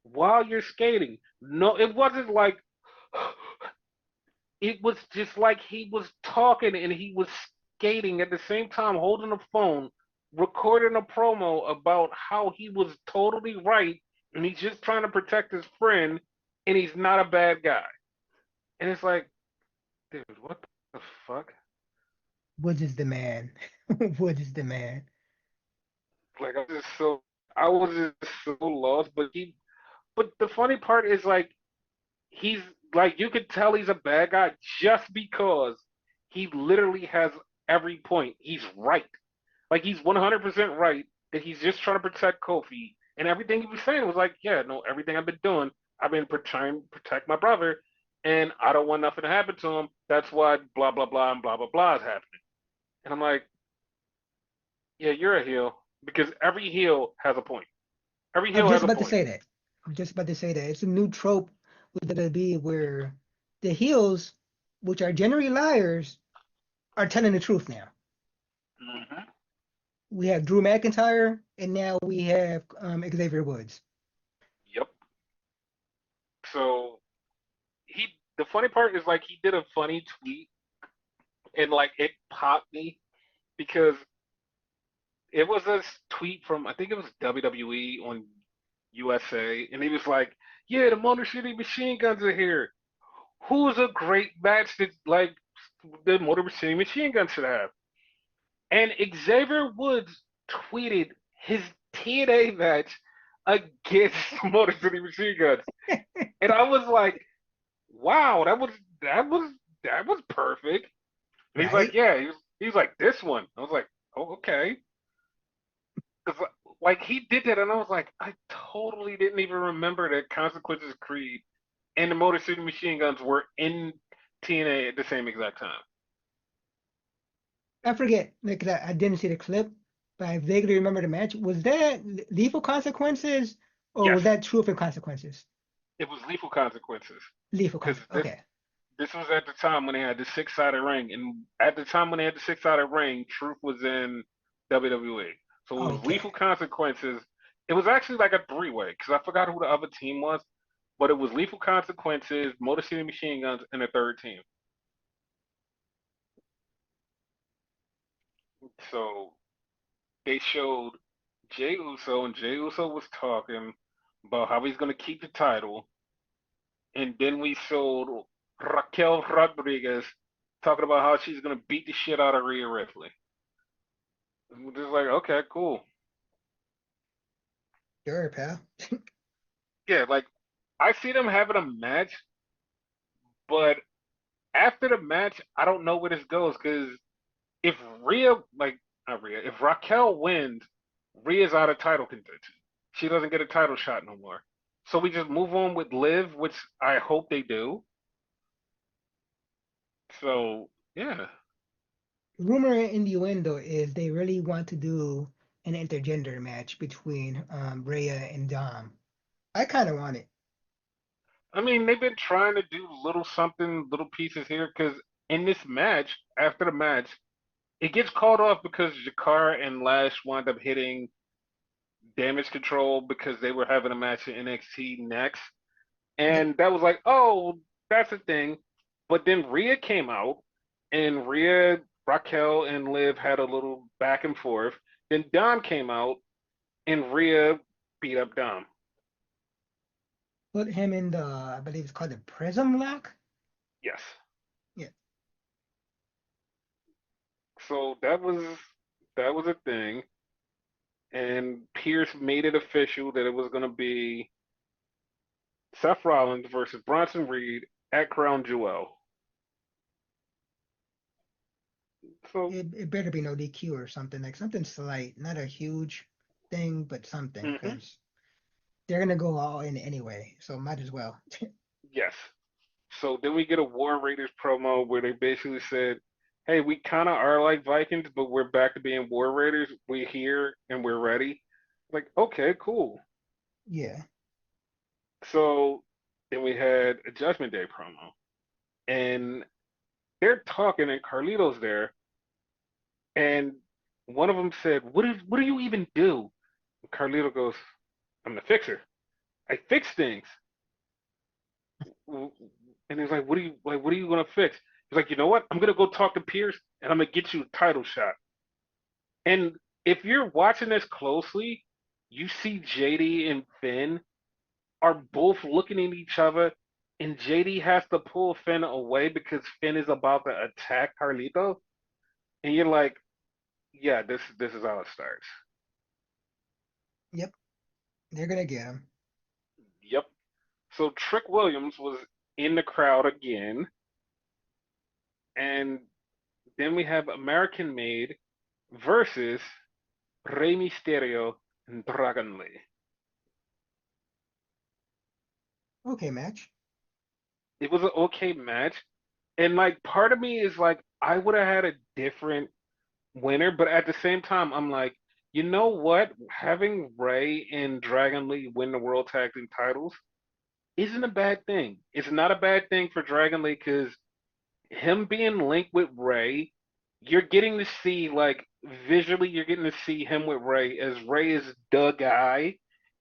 while you're skating. No, it wasn't like it was just like he was talking and he was skating at the same time, holding a phone, recording a promo about how he was totally right and he's just trying to protect his friend and he's not a bad guy. And it's like, dude, what the fuck? Woods is the man. Woods is the man. Like I was just so lost. But the funny part is like he's like you could tell he's a bad guy just because he literally has every point. He's right. Like he's 100% right that he's just trying to protect Kofi, and everything he was saying was like, yeah, no, everything I've been doing, I've been trying to protect my brother, and I don't want nothing to happen to him. That's why blah blah blah and blah blah blah is happening. And I'm like, yeah, you're a heel because every heel has a point. Every I'm heel just has a about to point. say that. I'm just about to say that. It's a new trope with WWE where the heels, which are generally liars, are telling the truth now. Hmm. We have Drew McIntyre, and now we have Xavier Woods. Yep. So the funny part is like he did a funny tweet and like it popped me because it was this tweet from I think it was WWE on USA, and he was like, "Yeah, the Motor City Machine Guns are here. Who's a great match that like the Motor City Machine Guns should have?" And Xavier Woods tweeted his TNA match against Motor City Machine Guns, and I was like, "Wow, that was perfect." And he's like, Right? "Yeah," he was like, "This one." I was like, "Oh, okay." 'Cause, like he did that, and I was like, I totally didn't even remember that Consequences Creed and the Motor City Machine Guns were in TNA at the same exact time. I forget, like I didn't see the clip, but I vaguely remember the match. Was that lethal consequences or Yes, was that truth and consequences? it was Lethal Consequences Lethal because consequences. Okay. this was at the time when they had the six-sided ring, and at the time when they had the six-sided ring, Truth was in WWE, so it was Okay. Lethal Consequences. It was actually like a three-way because I forgot who the other team was, but it was Lethal Consequences, Motor City Machine Guns, and a third team. So they showed Jey Uso, and Jey Uso was talking about how he's going to keep the title. And then we showed Raquel Rodriguez talking about how she's going to beat the shit out of Rhea Ripley. And we're just like, okay, cool. Sure, pal. Yeah, like, I see them having a match, but after the match, I don't know where this goes because if Rhea, like, not Rhea, if Raquel wins, Rhea's out of title contention. She doesn't get a title shot no more. So we just move on with Liv, which I hope they do. So yeah. Rumor and innuendo is they really want to do an intergender match between Rhea and Dom. I kind of want it. I mean, they've been trying to do little something, little pieces here, because in this match, after the match, it gets called off because Jakar and Lash wind up hitting Damage Control because they were having a match in NXT next. Yep. And that was like, oh, that's a thing. But then Rhea came out, and Rhea, Raquel, and Liv had a little back and forth. Then Dom came out, and Rhea beat up Dom. Put him in the, I believe it's called the Prism Lock. Yes. Yeah. So that was a thing. And Pierce made it official that it was going to be Seth Rollins versus Bronson Reed at Crown Jewel. So, It better be no DQ or something, like something slight, not a huge thing, but something, mhm, because they're gonna go all in anyway, so might as well. yes. So then we get a War Raiders promo where they basically said, "Hey, we kind of are like Vikings, but we're back to being War Raiders. We're here and we're ready." Like, okay, cool. Yeah. So then we had a Judgment Day promo, and they're talking, and Carlito's there, and one of them said, "What do you even do?" And Carlito goes, "I'm the fixer. I fix things." And he's like, What are you gonna fix?" He's like, "You know what? I'm gonna go talk to Pierce, and I'm gonna get you a title shot." And if you're watching this closely, you see JD and Finn are both looking at each other, and JD has to pull Finn away because Finn is about to attack Carlito, and you're like, "Yeah, this is how it starts." Yep. They're gonna get him. Yep. So Trick Williams was in the crowd again, and then we have American Made versus Rey Mysterio and Dragon Lee. Okay, match. It was an okay match, and like part of me is like I would have had a different winner, but at the same time I'm like, you know what? Having Rey and Dragon Lee win the World Tag Team titles isn't a bad thing. It's not a bad thing for Dragon Lee because him being linked with Ray, you're getting to see like visually, you're getting to see him with Ray as Ray is the guy,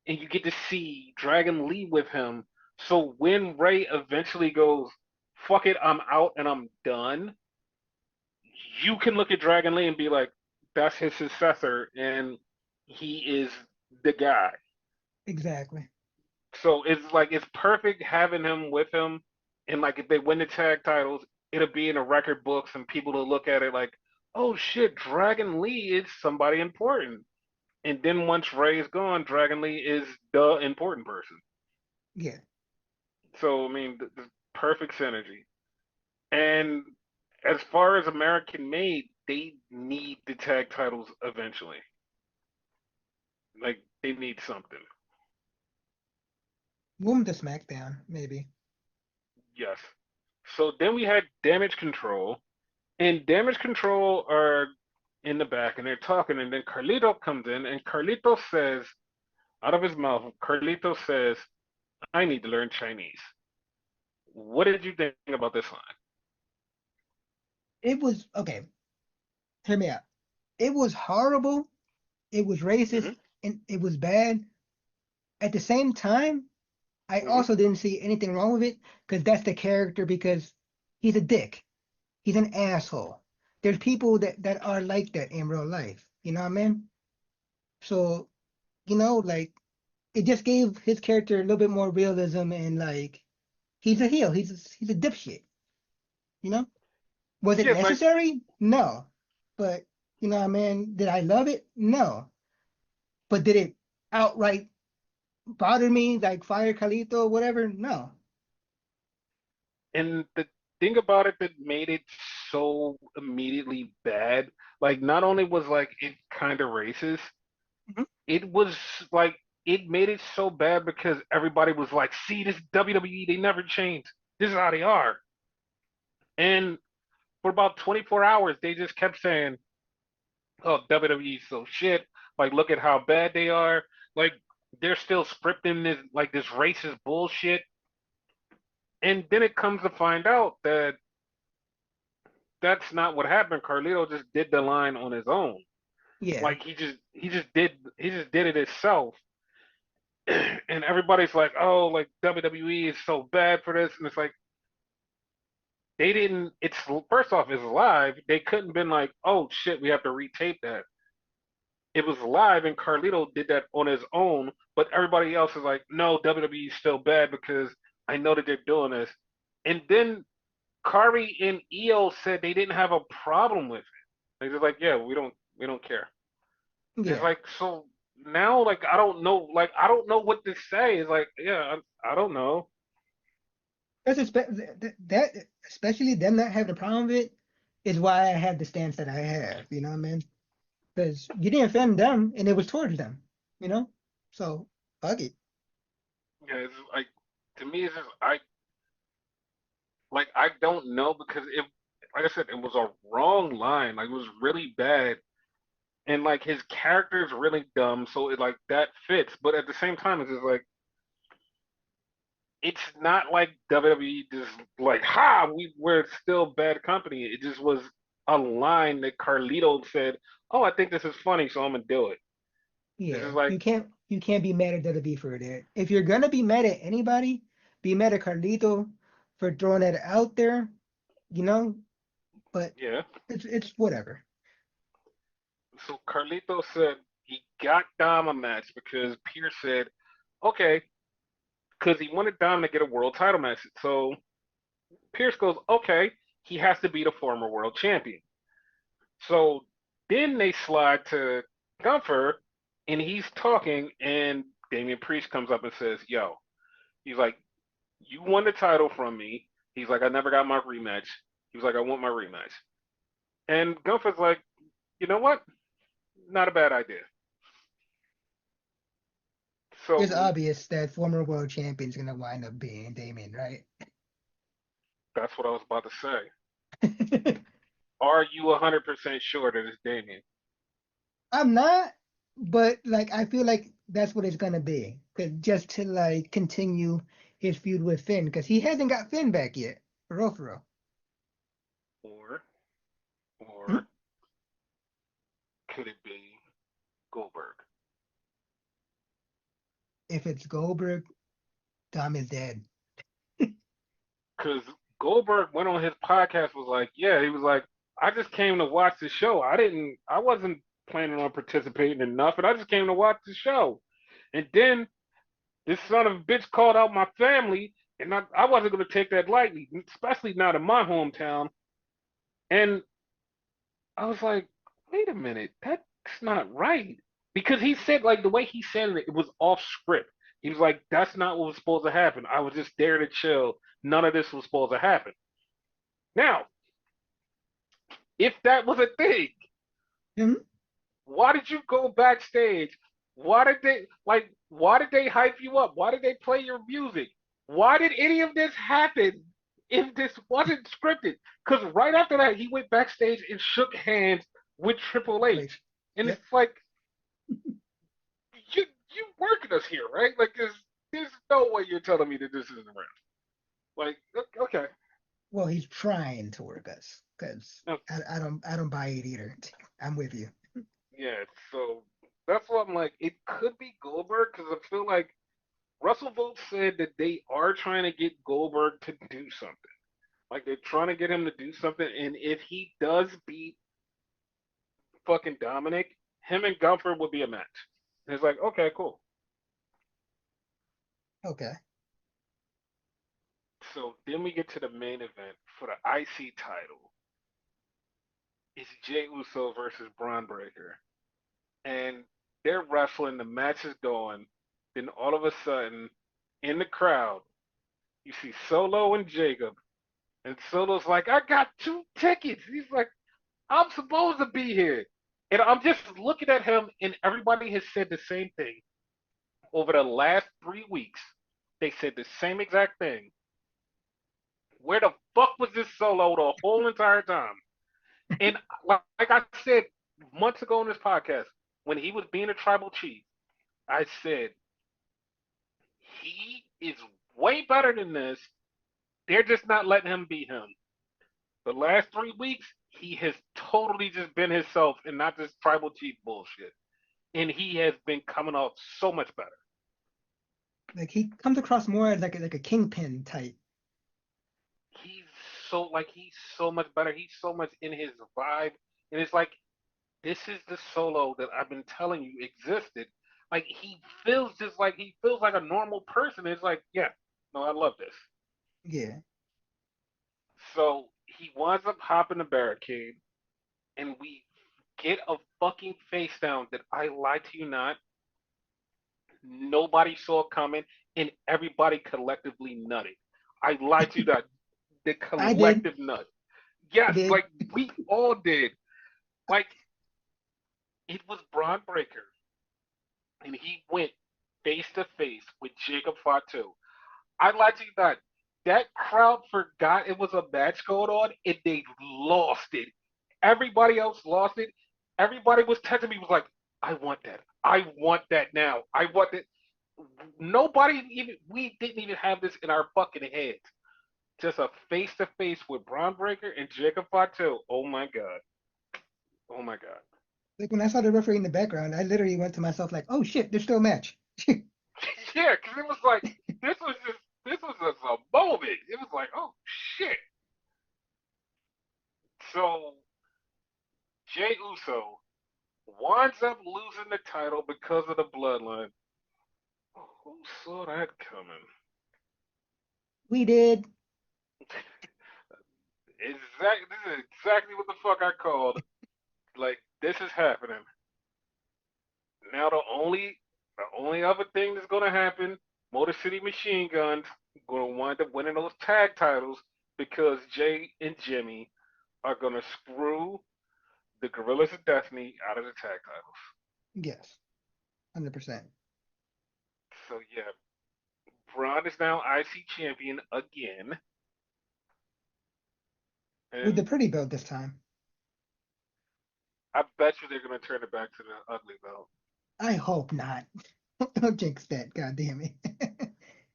and you get to see Dragon Lee with him. So when Ray eventually goes, "Fuck it, I'm out and I'm done," you can look at Dragon Lee and be like, "That's his successor, and he is the guy." Exactly. So it's like it's perfect having him with him, and like if they win the tag titles, it'll be in the record books, and people will look at it like, "Oh shit, Dragon Lee is somebody important." And then once Ray is gone, Dragon Lee is the important person. Yeah. So I mean, the perfect synergy. And as far as American Made, they need the tag titles eventually. Like they need something. Boom to SmackDown, maybe. Yes. So then we had Damage Control. And Damage Control are in the back and they're talking, and then Carlito comes in, and Carlito says, out of his mouth, Carlito says, "I need to learn Chinese." What did you think about this line? It was okay. Hear me out. It was horrible. It was racist, Hmm. and it was bad. At the same time, I Hmm. also didn't see anything wrong with it because that's the character. Because he's a dick. He's an asshole. There's people that are like that in real life. You know what I mean? So like it just gave his character a little bit more realism and like he's a heel. He's a dipshit. You know? Was it Yeah, like, necessary? No. But what I mean? Did I love it? No. But did it outright bother me like Fire Calito or whatever? No. and the thing about it that made it so immediately bad, like, not only was like it kind of racist, Mhm. It was like it made it so bad because everybody was like, "See, this WWE, they never change. This is how they are." And for about 24 hours, they just kept saying, "Oh, WWE is so shit. Like, look at how bad they are. Like, they're still scripting this racist bullshit." And then it comes to find out that that's not what happened. Carlito just did the line on his own. Yeah, Like he just did it himself. And everybody's like, "Oh, like WWE is so bad for this," and it's like they didn't. It's first off, it's live. They couldn't been like, "Oh shit, we have to retape that." It was live, and Carlito did that on his own. But everybody else is like, "No, WWE is still bad because I know that they're doing this." And then Kari and Io said they didn't have a problem with it. They're just like, "Yeah, we don't care." It's yeah. like so now, like I don't know what to say. It's like, yeah, I don't know. That, especially them not having a problem with it, is why I have the stance that I have. You know what I mean? Because you didn't offend them, and it was towards them. You know, so fuck it. Yeah, it's like to me, it's just I don't know because like I said, it was a wrong line. Like it was really bad, and like his character is really dumb, so it like that fits. But at the same time, it's just like it's not like WWE just like we're still bad company. It just was a line that Carlito said, "Oh, I think this is funny, so I'm gonna do it." It's Yeah, just like, you can't be mad at WWE for that. If you're gonna be mad at anybody, be mad at Carlito for throwing that out there. You know, but yeah. it's whatever. So Carlito said he got Dom a match because Pierce said, "Okay," because he wanted Dom to get a world title match. So Pierce goes, "Okay, he has to be the former world champion." So then they slide to Gunther, and he's talking, and Damian Priest comes up and says, "Yo," he's like, "You won the title from me." He's like, "I never got my rematch." He was like, "I want my rematch." And Gunther's like, "You know what? Not a bad idea." It's So obvious that former world champion is gonna wind up being Damien, right? that's what I was about to say. Are you 100% sure that it's Damien? I'm not, but like I feel like that's what it's gonna be. 'Cause just to like continue his feud with Finn, because he hasn't got Finn back yet. For real. Or, Hmm? or could it be Goldberg? If it's Goldberg, Dom is dead. Because Goldberg went on his podcast, was like, yeah, he was like, I just came to watch the show. I wasn't planning on participating in nothing. I just came to watch the show. And then this son of a bitch called out my family, and I wasn't going to take that lightly, especially not in my hometown. And I was like, wait a minute, that's not right. Because he said, like, the way he said it, it was off script. He was like, that's not what was supposed to happen. I was just there to chill. None of this was supposed to happen. Now, if that was a thing, Hmm? why did you go backstage? Why did they hype you up? Why did they play your music? Why did any of this happen if this wasn't scripted? Because right after that, he went backstage and shook hands with Triple Wait. H. And Yep. it's like, you working us here, right? Like there's no way you're telling me that this isn't real. Like, okay. Well, he's trying to work us, because No, I don't buy it either. I'm with you. yeah, so that's what I'm like. It could be Goldberg because I feel like Russell Vogt said that they are trying to get Goldberg to do something. Like they're trying to get him to do something, and if he does beat fucking Dominic, him and Gunther would be a match. And it's like, okay, cool. Okay. So then we get to the main event for the IC title. It's Jey Uso versus Braun Breaker, and they're wrestling. The match is going. Then all of a sudden, in the crowd, you see Solo and Jacob, and Solo's like, "I got 2 tickets." He's like, "I'm supposed to be here." And I'm just looking at him, and everybody has said the same thing over the last 3 weeks. They said the same exact thing. Where the fuck was this solo the whole entire time? And like I said months ago on this podcast, when he was being a tribal chief, I said he is way better than this. They're just not letting him be him. The last 3 weeks, he has totally just been himself and not this tribal chief bullshit. And he has been coming off so much better. Like he comes across more as like a kingpin type. He's he's so much better. He's so much in his vibe. And it's like this is the solo that I've been telling you existed. Like he feels like a normal person. It's like, yeah, no, I love this. Yeah. So he winds up hopping the barricade, and we get a fucking face down that I lie to you not. Nobody saw coming, and everybody collectively nutted. I lie to you not. The I did. collective nut. I Yes, did. like we all did. Like it was Braun Breaker, and he went face to face with Jacob Fatu. I like to that. That crowd forgot it was a match going on, and they lost it. Everybody else lost it. Everybody was texting me was like, "I want that. I want that now. I want it." Nobody even we didn't even have this in our fucking heads. Just a face to face with Braun Breaker and Jacob Fatu. Oh my god. Oh my god. Like when I saw the referee in the background, I literally went to myself like, "Oh shit, there's still a match." Yeah, because it was like this was just a moment. It was like, oh shit. So Jay Uso winds up losing the title because of the bloodline. Who saw that coming? We did. This is exactly what the fuck I called. Like this is happening. Now the only other thing that's gonna happen, Motor City Machine Guns gonna wind up winning those tag titles because Jay and Jimmy are gonna screw the Gorillas of Destiny out of the tag titles. Yes, 100%. So yeah, Braun is now IC champion again, With the and pretty belt this time. I bet you they're gonna turn it back to the ugly belt. I hope not. Don't jinx that, god damn it.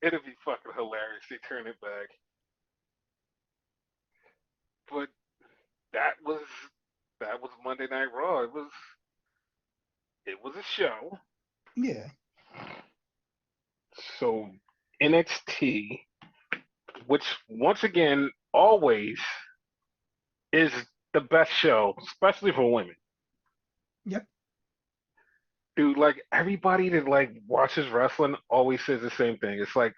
It'll be fucking hilarious. They turn it back. But that was that was Monday Night Raw. It was a show. Yeah. So NXT, which once again always is the best show, especially for women. Yep. Dude, like everybody that like watches wrestling always says the same thing. It's like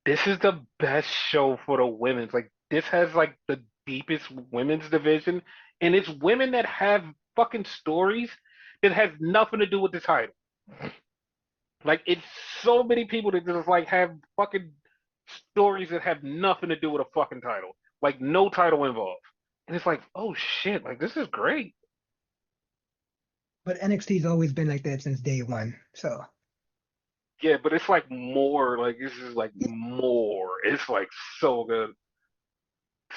this is the best show for the women's. Like this has like the deepest women's division, and it's women that have fucking stories that has nothing to do with the title. Like it's so many people that just like have fucking stories that have nothing to do with a fucking title. Like no title involved. And it's like, oh shit, like this is great. But NXT's always been like that since day one. So Yeah, but it's like more, like this is like more. It's like so good.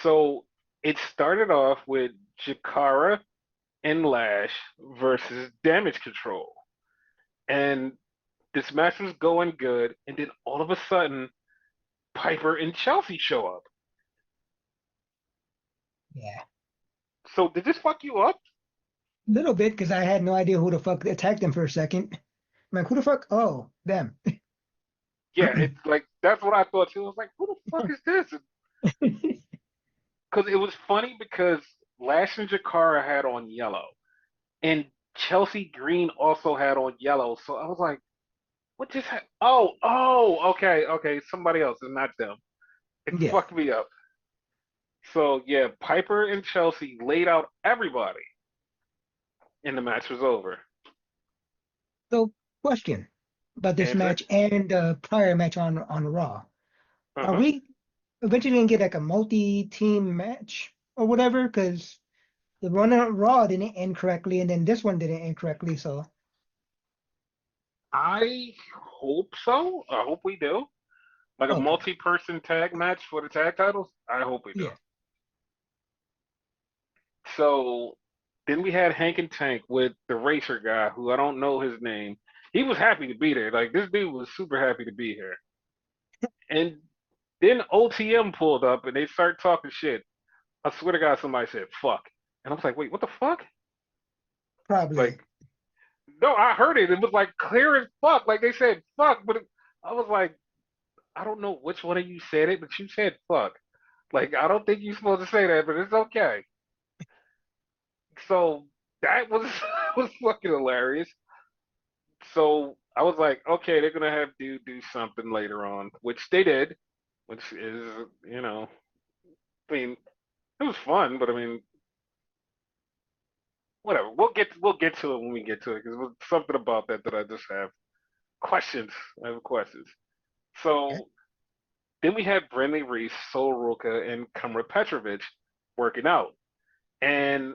So it started off with Jakara and Lash versus Damage Control. And this match was going good, and then all of a sudden, Piper and Chelsea show up. yeah. So did this fuck you up? A little bit because I had no idea who the fuck attacked them for a second. I'm like, who the fuck? Oh, them. Yeah, it's like that's what I thought too. I was like, who the fuck is this? Because it was funny because Lash and Jakara had on yellow, and Chelsea Green also had on yellow. So I was like, what just happened? Oh, okay, somebody else and not them. It Yeah. fucked me up. So yeah, Piper and Chelsea laid out everybody, and the match was over. So, question about this Answer. match and prior match on Raw. Uh Are huh. we eventually gonna get like a multi-team match or whatever? Because The one on Raw didn't end correctly, and then this one didn't end correctly. So I hope so. I hope we do. Like a okay, multi-person tag match for the tag titles. I hope we do. yeah, So then we had Hank and Tank with the racer guy, who I don't know his name. He was happy to be there. Like this dude was super happy to be here. And then OTM pulled up and they started talking shit. I swear to God, somebody said fuck. And I was like, wait, what the fuck? probably. Like, no, I heard it. It was like clear as fuck. Like they said fuck, but I was like, I don't know which one of you said it, but you said fuck. Like, I don't think you're supposed to say that, but it's okay. So that was was fucking hilarious. So I was like, okay, they're gonna have dude do something later on, which they did, which is, you know, I mean, it was fun, but I mean, whatever. We'll get to it when we get to it because there's something about that that I just have questions. I have questions. Yeah. So then we had Brendan Reese, Sol Ruka, and Kamra Petrovic working out, and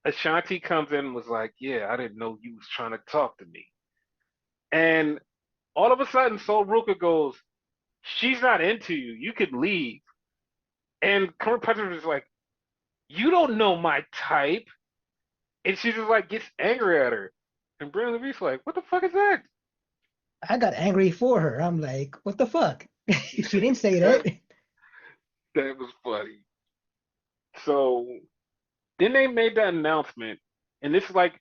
Ashanti comes in and was like, "Yeah, I didn't know you was trying to talk to me," and all of a sudden, Sol Ruka goes, "She's not into you. You could leave." And Kamra Petrovic is like, "You don't know my type," and she just like gets angry at her. And Brendan Reese like, "What the fuck is that?" I got angry for her. I'm like, what the fuck? She didn't say that that. that was funny. So then they made that announcement, and this is like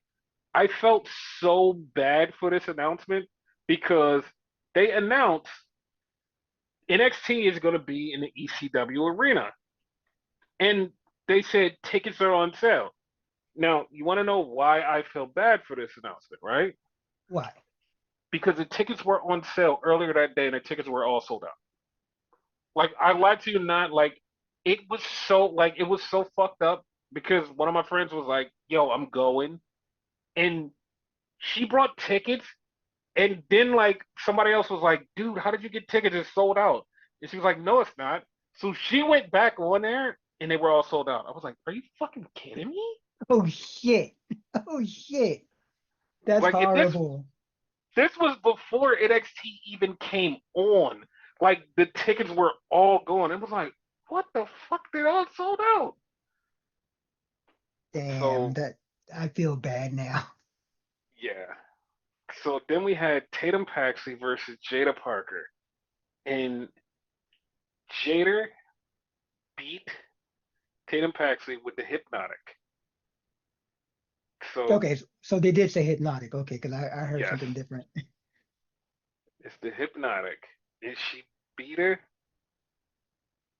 I felt so bad for this announcement because they announced NXT is going to be in the ECW arena, and they said tickets are on sale. Now, you want to know why I feel bad for this announcement, right? Why? Because the tickets were on sale earlier that day, and the tickets were all sold out. Like I lied to you not, like it was so fucked up because one of my friends was like, "Yo, I'm going," and she brought tickets. And then like somebody else was like, dude, how did you get tickets? It's sold out. And she was like, no, it's not. So she went back on there and they were all sold out. I was like, are you fucking kidding me? Oh shit. Oh shit. That's Like if horrible. this was before NXT even came on. Like the tickets were all gone. It was like, what the fuck? They're all sold out. Damn, So that I feel bad now. yeah. So then we had Tatum Paxley versus Jada Parker. And Jada beat Tatum Paxley with the hypnotic. So Okay, so they did say hypnotic. Okay, because I heard yes, something different. it's the hypnotic. And she beat her,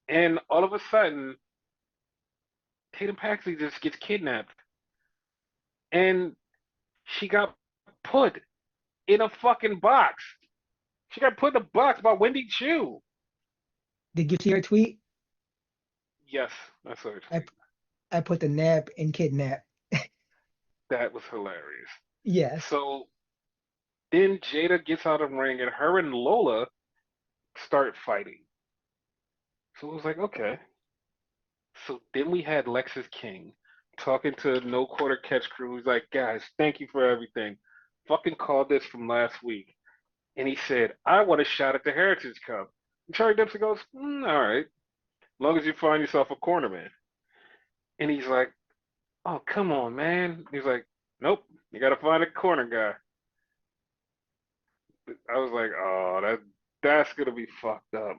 and all of a sudden, Tatum Paxley just gets kidnapped, and she got put in a fucking box. She got put in a box by Wendy Chu. Did you see her tweet? Yes, I saw her I tweet. I put the nap in kidnap. That was hilarious. Yes. So then Jada gets out of the ring, and her and Lola start fighting. So it was like, okay. So then we had Lexus King talking to No Quarter Catch Crew. He's like, guys, thank you for everything. Fucking called this from last week. And he said, I want a shot at the Heritage Cup. And Charlie Dempsey goes, all right, as long as you find yourself a cornerman. And he's like, oh, come on, man. He's like, nope, you got to find a corner guy. I was like, oh, that's going to be fucked up.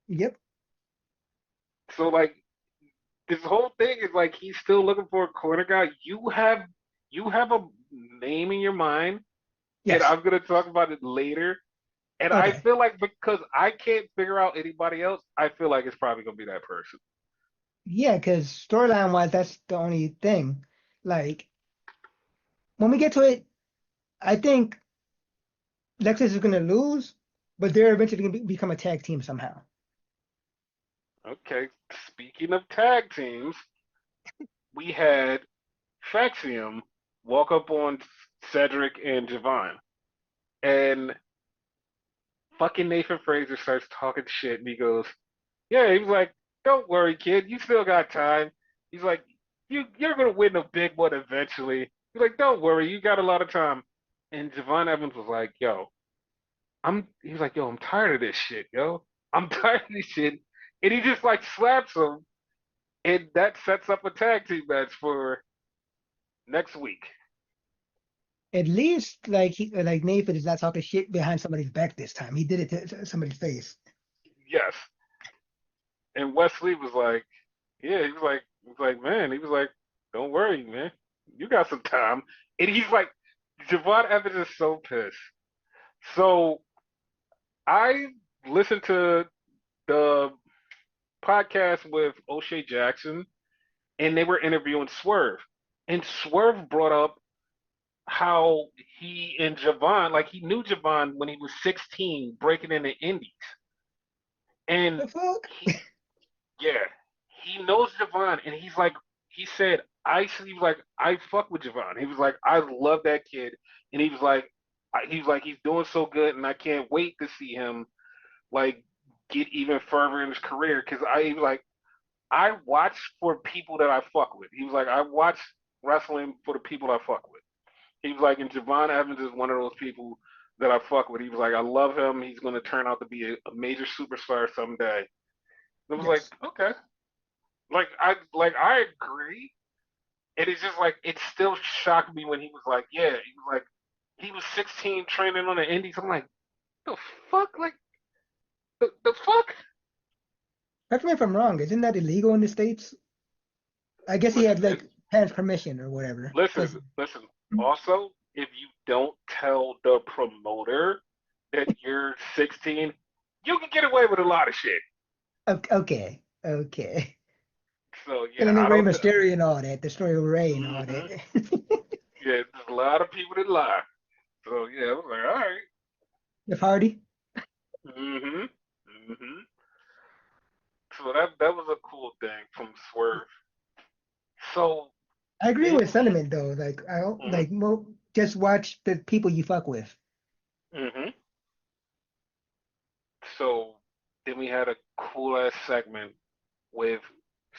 Yep. So, like, this whole thing is like he's still looking for a corner guy. You have a name in your mind, and Yes. I'm gonna talk about it later. And I Okay. feel like because I can't figure out anybody else, I feel like it's probably gonna be that person. Yeah, because storyline wise, that's the only thing. Like when we get to it, I think Lexus is gonna lose, but they're eventually gonna become a tag team somehow. Okay, speaking of tag teams, we had Faxium walk up on Cedric and Javon, and fucking Nathan Fraser starts talking shit, and he goes, "Yeah," he was like, "Don't worry, kid, you still got time." He's like, you're gonna win the big one eventually. He's like, don't worry, you got a lot of time. And Javon Evans was like, yo, he was like, yo, I'm tired of this shit, yo. I'm tired of this shit. And he just like slaps him, and that sets up a tag team match for next week. At least like like Nathan is not talking shit behind somebody's back this time. He did it to somebody's face. Yes. And Wesley was like, yeah, he was like, man, he was like, don't worry, man. You got some time. And he's like, Javon Evans is so pissed. So I listened to the podcast with O'Shea Jackson, and they were interviewing Swerve. And Swerve brought up how he and Javon, like he knew Javon when he was 16, breaking in the Indies. And The fuck? he, yeah, he knows Javon, and he's like, he said, he was like, I fuck with Javon. He was like, I love that kid, and he's doing so good, and I can't wait to see him like get even further in his career because he was like, I watch for people that I fuck with. He was like, I watch wrestling for the people I fuck with. He was like, and Javon Evans is one of those people that I fuck with. He was like, I love him. He's going to turn out to be a major superstar someday. And I was like, Yes. okay. I agree. And it's just like it still shocked me when he was like, yeah, he was like he was 16 training on the indies. I'm like, the fuck? Like the fuck? Correct me if I'm wrong. Isn't that illegal in the States? I guess he Listen, had like parents' permission or whatever. listen, Because listen. Also, if you don't tell the promoter that you're 16, you can get away with a lot of shit. okay, okay. So And yeah, then I Ray don't. Mysterio and all that, the story of Ray and all Mm-hmm. that. Yeah, there's a lot of people that lie. So yeah, I was like, all right. The party. Mm-hmm. Mm-hmm. So that was a cool thing from Swerve. So I agree then with we. sentiment though. Like I Mm-hmm. like just watch the people you fuck with. Mm-hmm. So then we had a cool ass segment with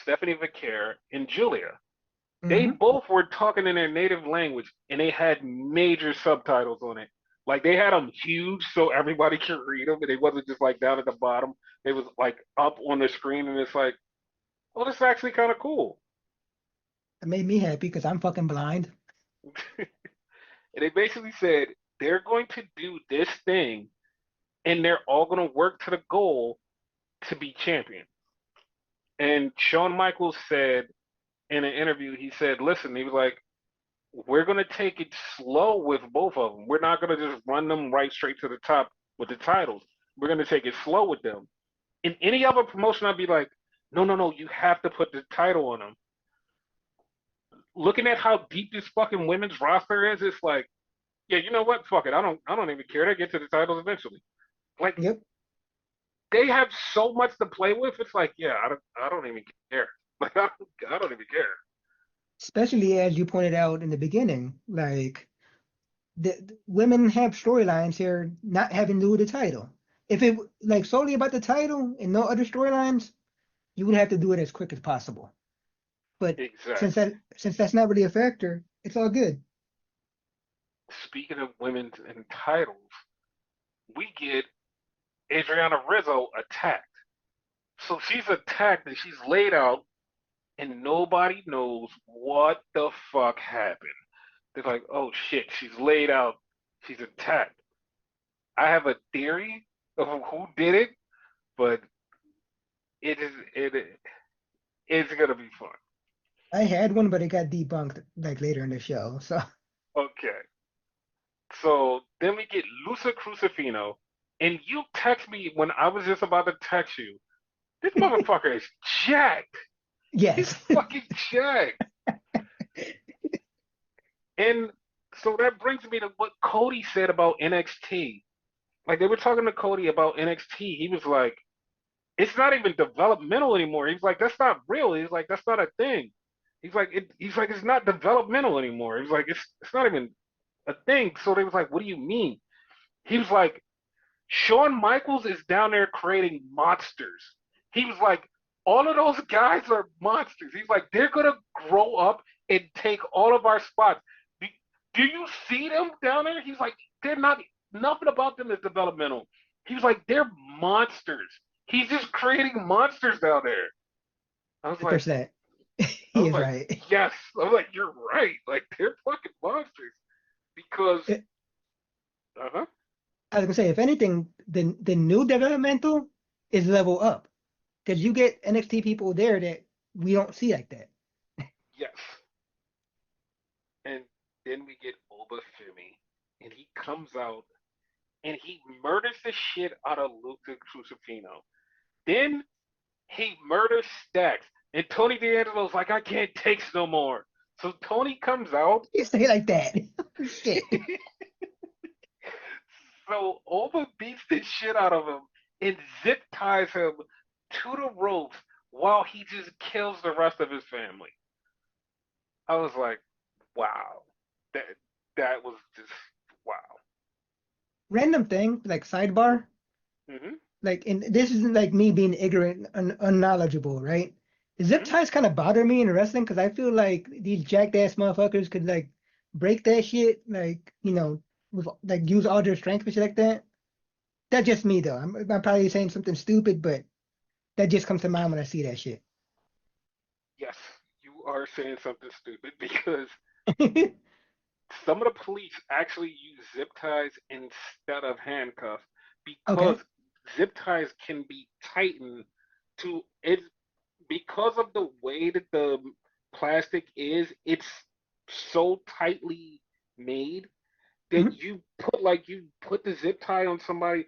Stephanie Vicaire and Julia. They Hmm. both were talking in their native language, and they had major subtitles on it. Like they had them huge so everybody could read them, and it wasn't just like down at the bottom. It was like up on the screen, and it's like, oh, this is actually kind of cool. It made me happy because I'm fucking blind. And they basically said they're going to do this thing, and they're all going to work to the goal to be champion. And Shawn Michaels said in an interview, he said, listen, he was like, we're going to take it slow with both of them. We're not going to just run them right straight to the top with the titles. We're going to take it slow with them. In any other promotion, I'd be like, no, no, no, you have to put the title on them. Looking at how deep this fucking women's roster is, it's like, yeah, you know what? Fuck it. I don't even care. They get to the titles eventually. Like Yep. they have so much to play with. It's like, yeah, I don't even care. Like I don't even care. Especially as you pointed out in the beginning, like the women have storylines here not having to do with the title. If it like solely about the title and no other storylines, you would have to do it as quick as possible. But Exactly. since that's not really a factor, it's all good. Speaking of women's and titles, we get Adriana Rizzo attacked. So she's attacked and she's laid out, and nobody knows what the fuck happened. They're like, oh shit, she's laid out, she's attacked. I have a theory of who did it, but it's gonna be fun. I had one, but it got debunked like later in the show. So Okay, so then we get Lusa Crucifino, and you text me when I was just about to text you. This motherfucker is jacked. He's yes. fucking jacked. And so that brings me to what Cody said about NXT. Like they were talking to Cody about NXT. He was like, it's not even developmental anymore. He's like, that's not real. He's like, that's not a thing. He's like, it's not developmental anymore. He's like, it's not even a thing. So they was like, what do you mean? He was like, Shawn Michaels is down there creating monsters. He was like, all of those guys are monsters. He's like, they're gonna grow up and take all of our spots. Do, do you see them down there? He's like, they're not. Nothing about them is developmental. He was like, they're monsters. He's just creating monsters down there. I was like, 100%. I He was is like, right. yes. I was like, you're right. Like they're fucking monsters because, I uh-huh. was gonna say, if anything, the new developmental is level up because you get NXT people there that we don't see like that. Yes. And then we get Oba Femi, and he comes out and he murders the shit out of Luca Crucifino. Then he murders Stacks, and Tony D'Angelo's like, I can't take no more. So Tony comes out. You say it like that. Shit. So Oba beats the shit out of him and zip ties him to the ropes while he just kills the rest of his family. I was like, wow, that that was just wow. Random thing, like sidebar, Mhm. like, and this isn't like me being ignorant, unknowledgeable, right? Zip Mhm. ties kind of bother me in wrestling because I feel like these jacked ass motherfuckers could like break that shit, like, with like use all their strength and shit like that. That's just me though. I'm probably saying something stupid, but that just comes to mind when I see that shit. Yes, you are saying something stupid because some of the police actually use zip ties instead of handcuffs because Okay. zip ties can be tightened to it because of the way that the plastic is. It's so tightly made that Mhm. you put the zip tie on somebody,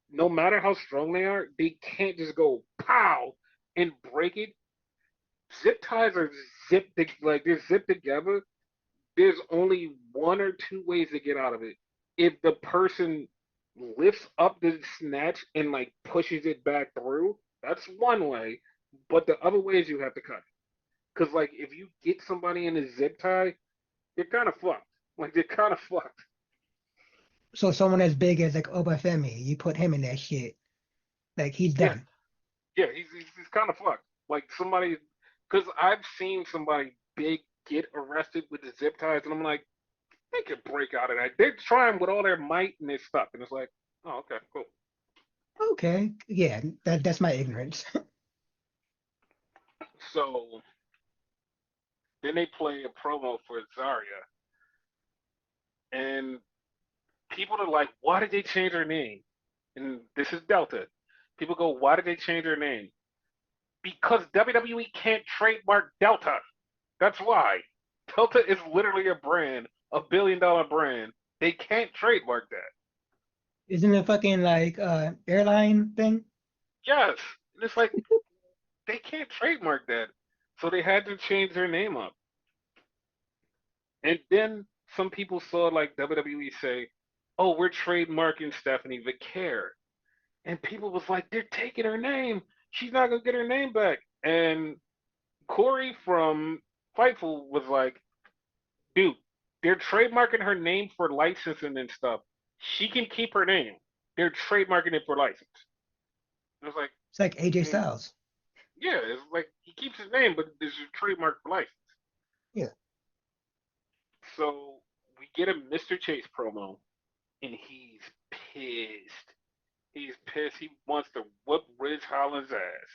no matter how strong they are, they can't just go pow and break it. Zip ties are like they're zipped together. There's only one or two ways to get out of it. If the person lifts up the snatch and like pushes it back through, that's one way. But the other way is you have to cut it. Because like if you get somebody in a zip tie, you're kind of fucked. Like they're kind of fucked. So someone as big as like Obafemi, you put him in that shit, like he's Yeah, done. yeah, he's kind of fucked. Like somebody, because I've seen somebody big get arrested with the zip ties, and I'm like, they could break out of that. They're trying with all their might, and they're stuck. And it's like, oh, okay, cool. Okay, yeah, that's my ignorance. So then they play a promo for Zarya, and people are like, why did they change her name? And this is Delta. People go, why did they change her name? Because WWE can't trademark Delta. That's why. Delta is literally a brand, $1 billion brand. They can't trademark that. Isn't it fucking like airline thing? Yes. And it's like, they can't trademark that. So they had to change their name up. And then some people saw like WWE say, oh, we're trademarking Stephanie Vicaire. And people was like, they're taking her name. She's not gonna get her name back. And Corey from Fightful was like, dude, they're trademarking her name for licensing and stuff. She can keep her name. They're trademarking it for license. It was like, It's like AJ mm, Styles. yeah, it's like he keeps his name, but this is trademark for license. Yeah. So we get a Mr. Chase promo, and he's pissed. He's pissed. He wants to whoop Ridge Holland's ass.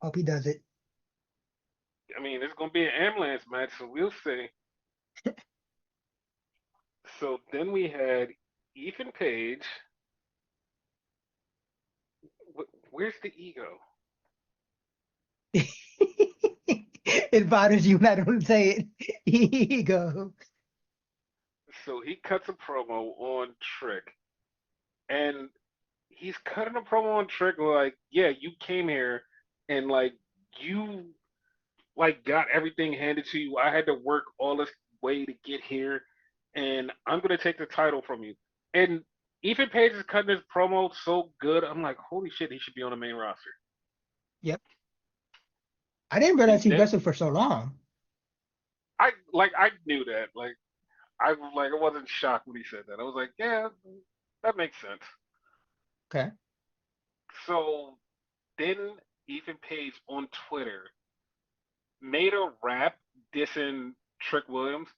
Hope he does it. I mean, it's gonna be an ambulance match, so we'll see. So then we had Ethan Page. Where's the ego? It bothers you when I don't say it. Ego. So he cuts a promo on Trick, and he's cutting a promo on Trick like, yeah, you came here and like you like got everything handed to you. I had to work all this way to get here, and I'm gonna take the title from you. And Ethan Page is cutting his promo so good. I'm like, holy shit, he should be on the main roster. Yep. I didn't And realize he then wrestled for so long. I knew that. I wasn't shocked when he said that. I was like, yeah, that makes sense. Okay. So then Ethan Page on Twitter made a rap dissing Trick Williams.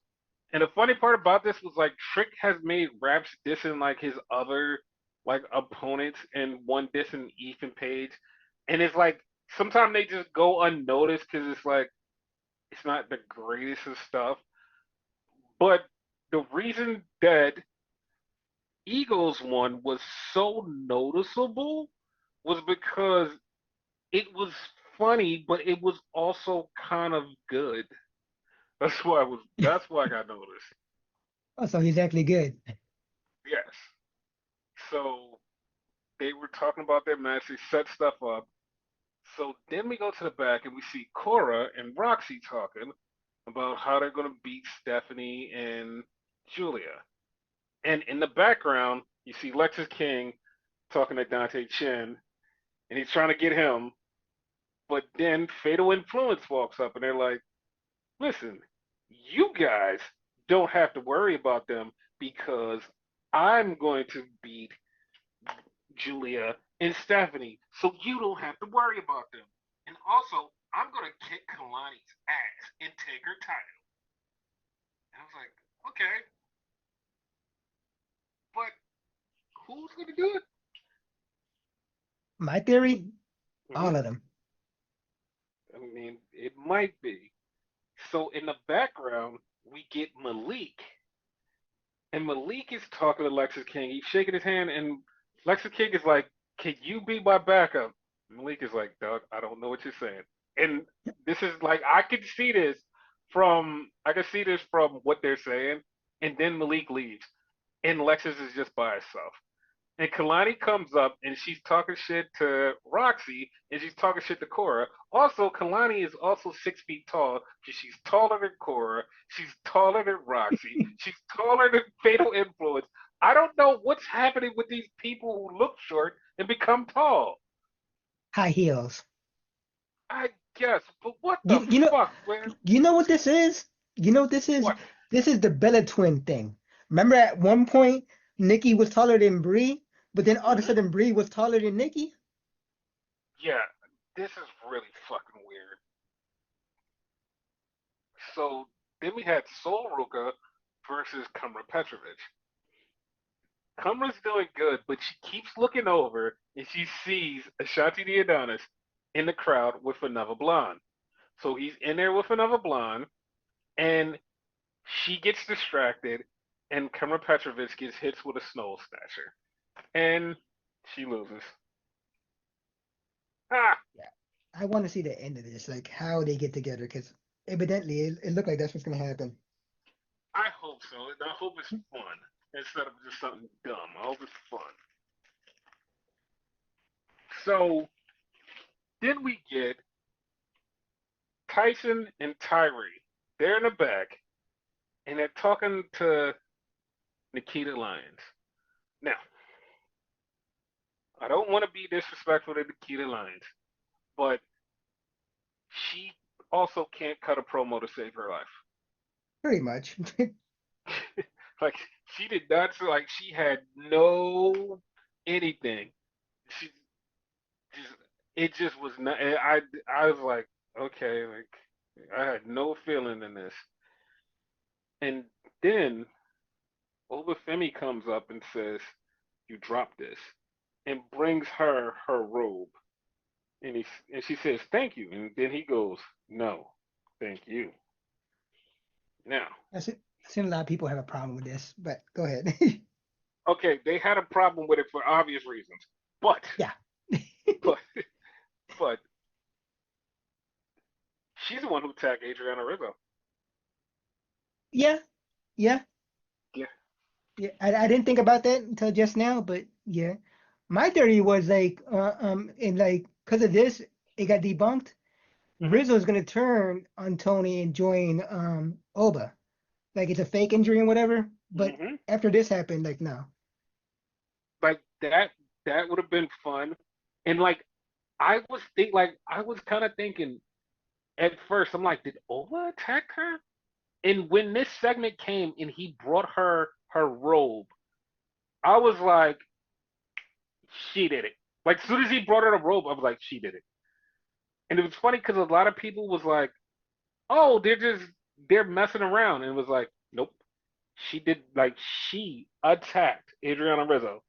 And the funny part about this was like Trick has made raps dissing like his other like opponents and one dissing Ethan Page. And it's like sometimes they just go unnoticed because it's like it's not the greatest of stuff. But the reason that Eagles one was so noticeable was because it was funny, but it was also kind of good. That's why I got noticed. Oh, so he's actually good. Yes. So they were talking about their match, they set stuff up. So then we go to the back and we see Cora and Roxy talking about how they're gonna beat Stephanie and Julia. And in the background, you see Lexus King talking to Dante Chen, and he's trying to get him. But then Fatal Influence walks up, and they're like, "Listen, you guys don't have to worry about them because I'm going to beat Julia and Stephanie, so you don't have to worry about them. And also, I'm going to kick Kalani's ass and take her title." And I was like, "Okay, but who's going to do it?" My theory, Hmm. all of them. I mean, it might be. So in the background, we get Malik, and Malik is talking to Lexus King. He's shaking his hand, and Lexus King is like, "Can you be my backup?" Malik is like, "Doug, I don't know what you're saying." And this is like I can see this from what they're saying, and then Malik leaves, and Lexus is just by herself. And Kalani comes up and she's talking shit to Roxy and she's talking shit to Cora. Also, Kalani is also 6 feet tall. She's taller than Cora. She's taller than Roxy. She's taller than Fatal Influence. I don't know what's happening with these people who look short and become tall. High heels. I guess, but what the You know fuck, man? you know what this is? You know what this is? What? This is the Bella twin thing. Remember at one point Nikki was taller than Brie, but then all of a Hmm. sudden Brie was taller than Nikki? Yeah, this is really fucking weird. So then we had Sol Ruka versus Kamra Petrovic. Cumber's doing good, but she keeps looking over and she sees Ashanti the Adonis in the crowd with another blonde. So he's in there with another blonde, and she gets distracted, and Cumber Petrovic gets hit with a snow snatcher, and she loses. Ah, Yeah. I want to see the end of this, like how they get together, because evidently it looked like that's what's gonna happen. I hope so. I hope it's fun instead of just something dumb. I hope it's fun. So then we get Tyson and Tyree. They're in the back, and they're talking to Nikita Lyons. Now, I don't want to be disrespectful to Nikita Lyons, but she also can't cut a promo to save her life. Pretty much. Like she did not like she had no anything. She just it just was not. I was like, okay, like I had no feeling in this. And then Obafemi comes up and says, "You dropped this," and brings her robe. And she says, "Thank you." And then he goes, "No, thank you." Now, I've seen a lot of people have a problem with this, but go ahead. okay, they had a problem with it for obvious reasons, but Yeah. but but she's the one who tagged Adriana Rizzo. Yeah, yeah, Yeah. yeah. I didn't think about that until just now, but yeah. My theory was like, and like, because of this, it got debunked. Hmm. Rizzo's gonna turn on Tony and join Oba. Like it's a fake injury and whatever. But Hmm. after this happened, like no. Like that would have been fun. And I was kind of thinking at first, I'm like, did Ola attack her? And when this segment came and he brought her robe, I was like, she did it. Like, as soon as he brought her the rope, I was like, she did it. And it was funny because a lot of people was like, oh, they're messing around, and it was like, nope, she did. Like, she attacked Adriana Rizzo.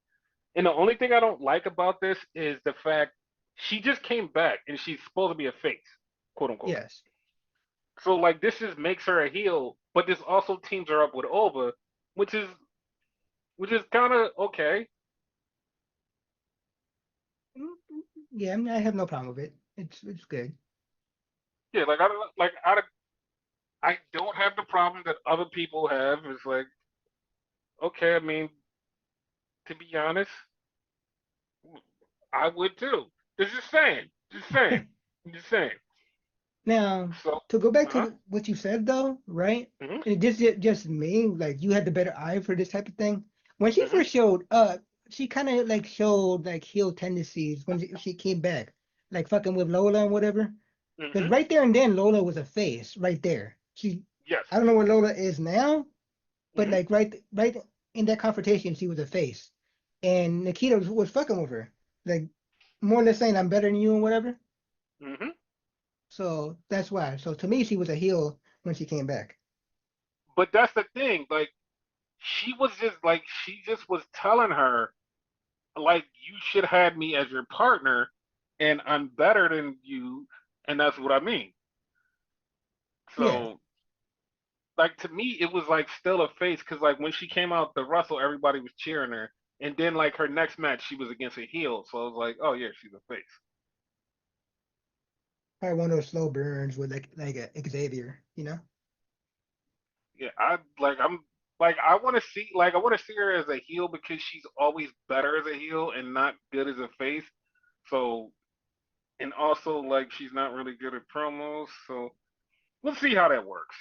And the only thing I don't like about this is the fact she just came back and she's supposed to be a face, quote unquote. Yes. So like this just makes her a heel, but this also teams her up with Ova, which is which is kind of okay. Yeah, I mean, I have no problem with it. It's good. Yeah, like I don't have the problem that other people have. It's like okay, I mean to be honest, I would too. Just saying, just saying. Now, So, to go back huh? to what you said though, right? Mhm, And just me, like you had the better eye for this type of thing. When she mhm, first showed up, she kind of like showed like heel tendencies when she came back, like fucking with Lola and whatever. Because mhm. right there and then Lola was a face right there. Yes. I don't know where Lola is now, but Mhm, like right in that confrontation, she was a face, and Nikita was fucking with her, like more or less saying I'm better than you and whatever. mhm. So that's why. So to me, she was a heel when she came back. But that's the thing. Like she just was telling her like you should have me as your partner and I'm better than you and that's what I mean. Yeah. So like to me it was like still a face because like when she came out the Russell everybody was cheering her and then like her next match she was against a heel so I was like oh yeah she's a face. Probably one of those slow burns with like a Xavier, you know? Yeah, I want to see her as a heel because she's always better as a heel and not good as a face. So and also like she's not really good at promos so we'll see how that works.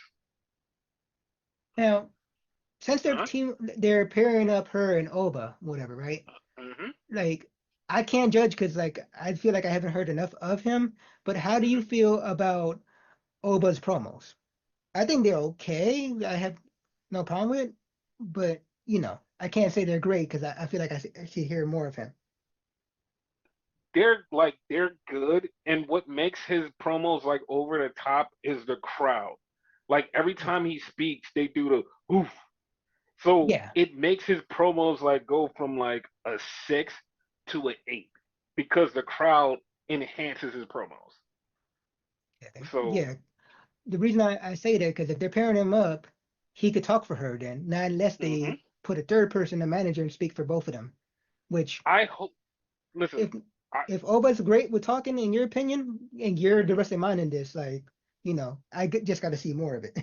Now, since Huh? they're pairing up her and Oba, whatever, right? Mm-hmm. Like, I can't judge because like I feel like I haven't heard enough of him. But how do you Mm-hmm. feel about Oba's promos? I think they're okay. I have no problem with it, but I can't say they're great because I feel like I should hear more of him. They're good, and what makes his promos like over the top is the crowd. Like every Yeah. time he speaks, they do the oof. So Yeah. it makes his promos like go from like a 6 to an 8 because the crowd enhances his promos. So Yeah. The reason I say that because if they're pairing him up, he could talk for her then, not unless mhm. they put a third person, a manager, and speak for both of them. Which I hope. Listen, if I if Oba's great with talking, in your opinion, and you're the mhm. rest of mine in this, like just got to see more of it.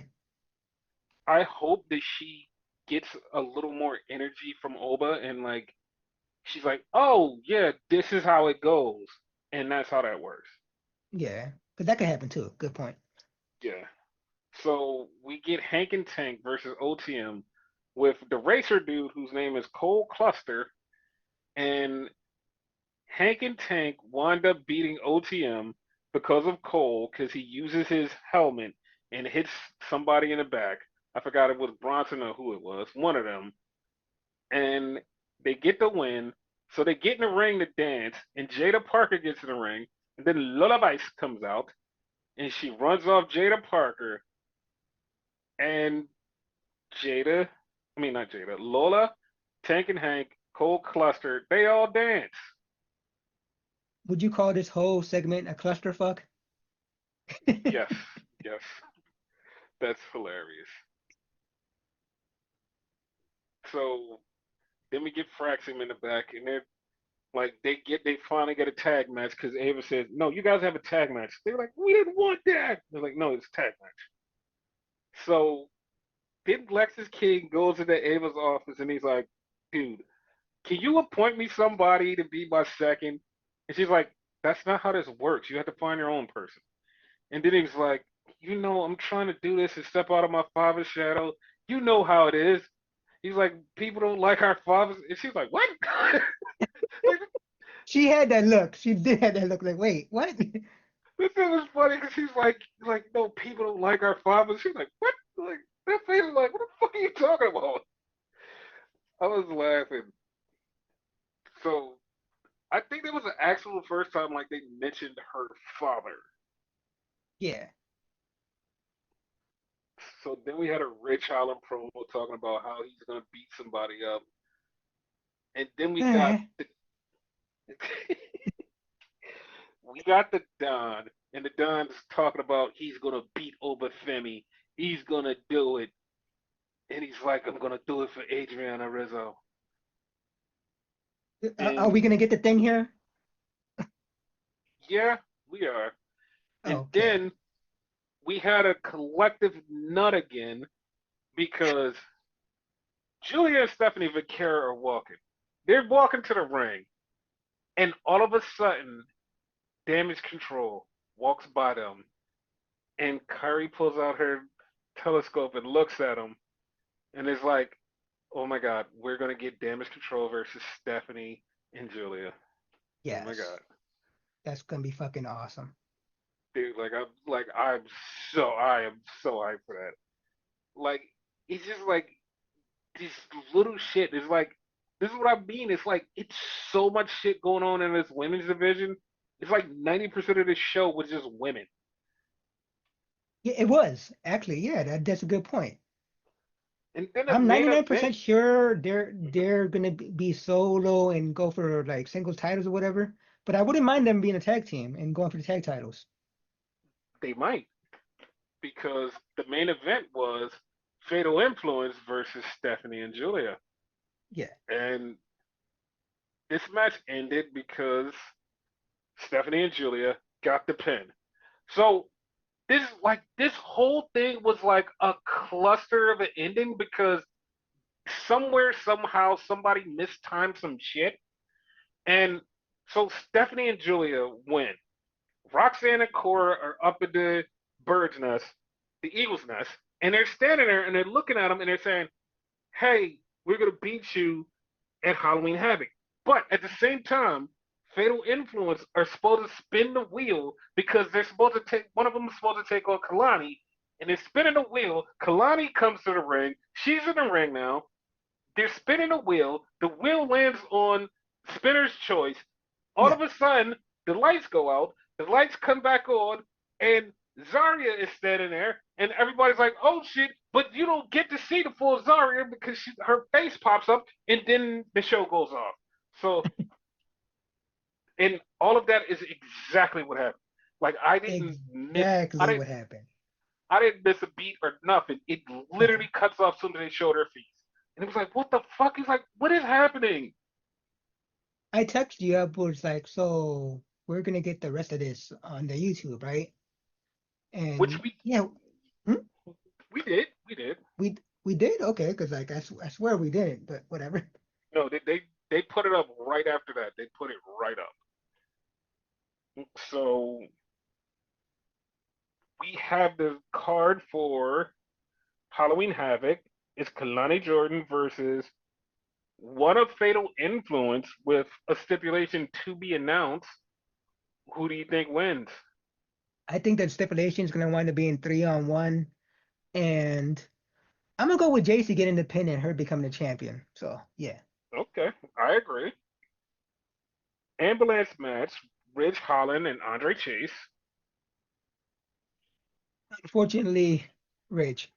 I hope that she gets a little more energy from Oba and like she's like, oh yeah, this is how it goes, and that's how that works. Yeah, because that could happen too. Good point. Yeah. So we get Hank and Tank versus OTM with the racer dude whose name is Cole Cluster, and Hank and Tank wind up beating OTM because of Cole because he uses his helmet and hits somebody in the back. I forgot it was Bronson or who it was, one of them, and they get the win. So they get in the ring to dance, and Jada Parker gets in the ring, and then Lola Vice comes out, and she runs off Jada Parker, and Jada, I mean not Jada, Lola, Tank and Hank, Cole Cluster, they all dance. Would you call this whole segment a clusterfuck? Yes, yes, that's hilarious. So then we get Fraxum in the back, and they're like, they finally get a tag match because Ava says, "No, you guys have a tag match." They're like, "We didn't want that." They're like, "No, it's a tag match." So then Lexus King goes into Ava's office, and he's like, "Dude, can you appoint me somebody to be my second?" And she's like, "That's not how this works. You have to find your own person." And then he's like, I'm trying to do this and step out of my father's shadow. You know how it is. He's like, people don't like our fathers. And she's like, what? Like, She had that look. She did have that look. Like, wait, what? this thing was funny because he's like, no, people don't like our fathers. She's like, what? Like, that face is like, what the fuck are you talking about? I was laughing. So I think it was the actual first time like they mentioned her father. Yeah. So then we had a Rich Holland promo talking about how he's gonna beat somebody up, and then we got Eh. the we got the Don, and the Don's talking about he's gonna beat Obafemi. He's gonna do it, and he's like, I'm gonna do it for Adriana Rizzo. Are we And gonna get the thing here? yeah, we are. And Okay. then we had a collective nut again because Julia and Stephanie Vaquera are walking. They're walking to the ring, and all of a sudden, Damage Control walks by them, and Kyrie pulls out her telescope and looks at them, and is like, "Oh my God, we're gonna get Damage Control versus Stephanie and Julia. Oh my Yes. God, That's gonna be fucking awesome. dude! I am so hyped for that. Like, it's just like this little shit. It's like this is what I mean. It's like it's so much shit going on in this women's division. It's like 90% of this show was just women. Yeah, it was actually. Yeah, that's a good point. And then the I'm main event, 99% sure they're gonna be solo and go for like singles titles or whatever. But I wouldn't mind them being a tag team and going for the tag titles. they might, because the main event was Fatal Influence versus Stephanie and Julia. Yeah. And this match ended because Stephanie and Julia got the pin. So this whole thing was like a cluster of an ending because somewhere somehow somebody mistimed some shit. And so Stephanie and Julia win. Roxanne and Cora are up at the bird's nest, the eagle's nest, and they're standing there and they're looking at them and they're saying, "Hey, we're gonna beat you at Halloween Havoc." But at the same time, Fatal Influence are supposed to spin the wheel because they're supposed to take one of them is supposed to take on Kalani, and they're spinning the wheel. Kalani comes to the ring. She's in the ring now. They're spinning the wheel. The wheel lands on Spinner's choice. All Yeah. of a sudden, the lights go out. The lights come back on, and Zarya is standing there, and everybody's like, "Oh shit!" But you don't get to see the full Zarya because her face pops up, and then the show goes off. So, and all of that is exactly what happened. Like I Exactly didn't, what happened. I didn't miss a beat or nothing. It literally cuts off as soon as they showed her face, and it was like, "What the fuck?" He's like, "What is happening?" I texted you up was like, so we're gonna get the rest of this on the YouTube, right? Which And yeah, hmm? we did. We did okay because like I swear we didn't, but whatever. No, they put it up right after that. They put it right up. So we have the card for Halloween Havoc. It's Kalani Jordan versus one of Fatal Influence with a stipulation to be announced. Who do you think wins? I think that stipulation is gonna wind up being 3-on-1, and I'm gonna go with JC getting the pin and her becoming the champion. So yeah, Okay, I agree. Ambulance match: Ridge Holland and Andre Chase. unfortunately, Ridge.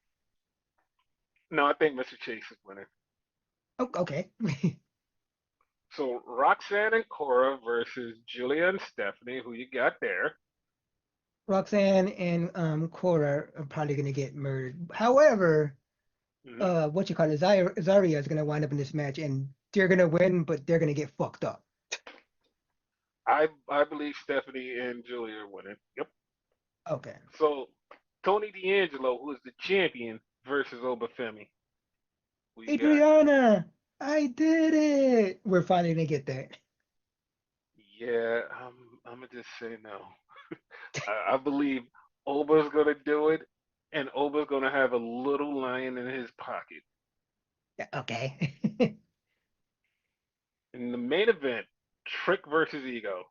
No, I think Mr. Chase is winning. Oh, okay. So Roxanne and Cora versus Julia and Stephanie. Who you got there? Roxanne and Cora are probably gonna get murdered. However, Mhm. what you call it, Zarya is gonna wind up in this match, and they're gonna win, but they're gonna get fucked up. I believe Stephanie and Julia are winning. Yep. Okay. So Tony D'Angelo, who is the champion, versus Obafemi. Who you got? Adriana, I did it. We're finally gonna get there. Yeah, I'm gonna just say no. I believe Oba's gonna do it, and Oba's gonna have a little lion in his pocket. Yeah, okay. In the main event, Trick versus Ego.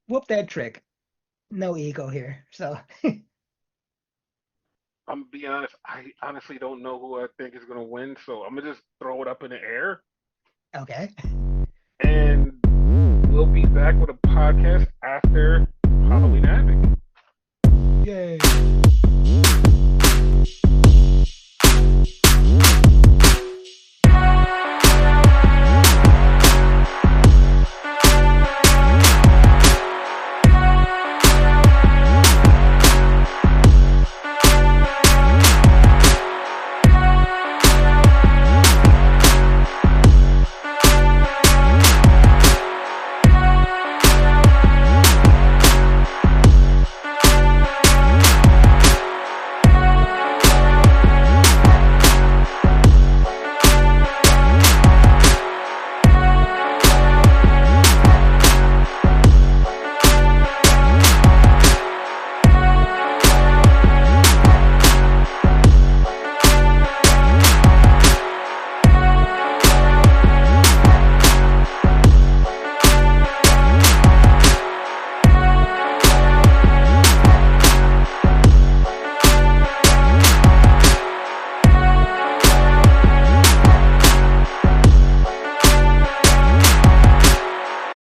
Whoop that trick. No ego here. So I'm gonna be honest. I honestly don't know who I think is gonna win, so I'm gonna just throw it up in the air. okay. And we'll be back with a podcast after Halloween Havoc. Yay.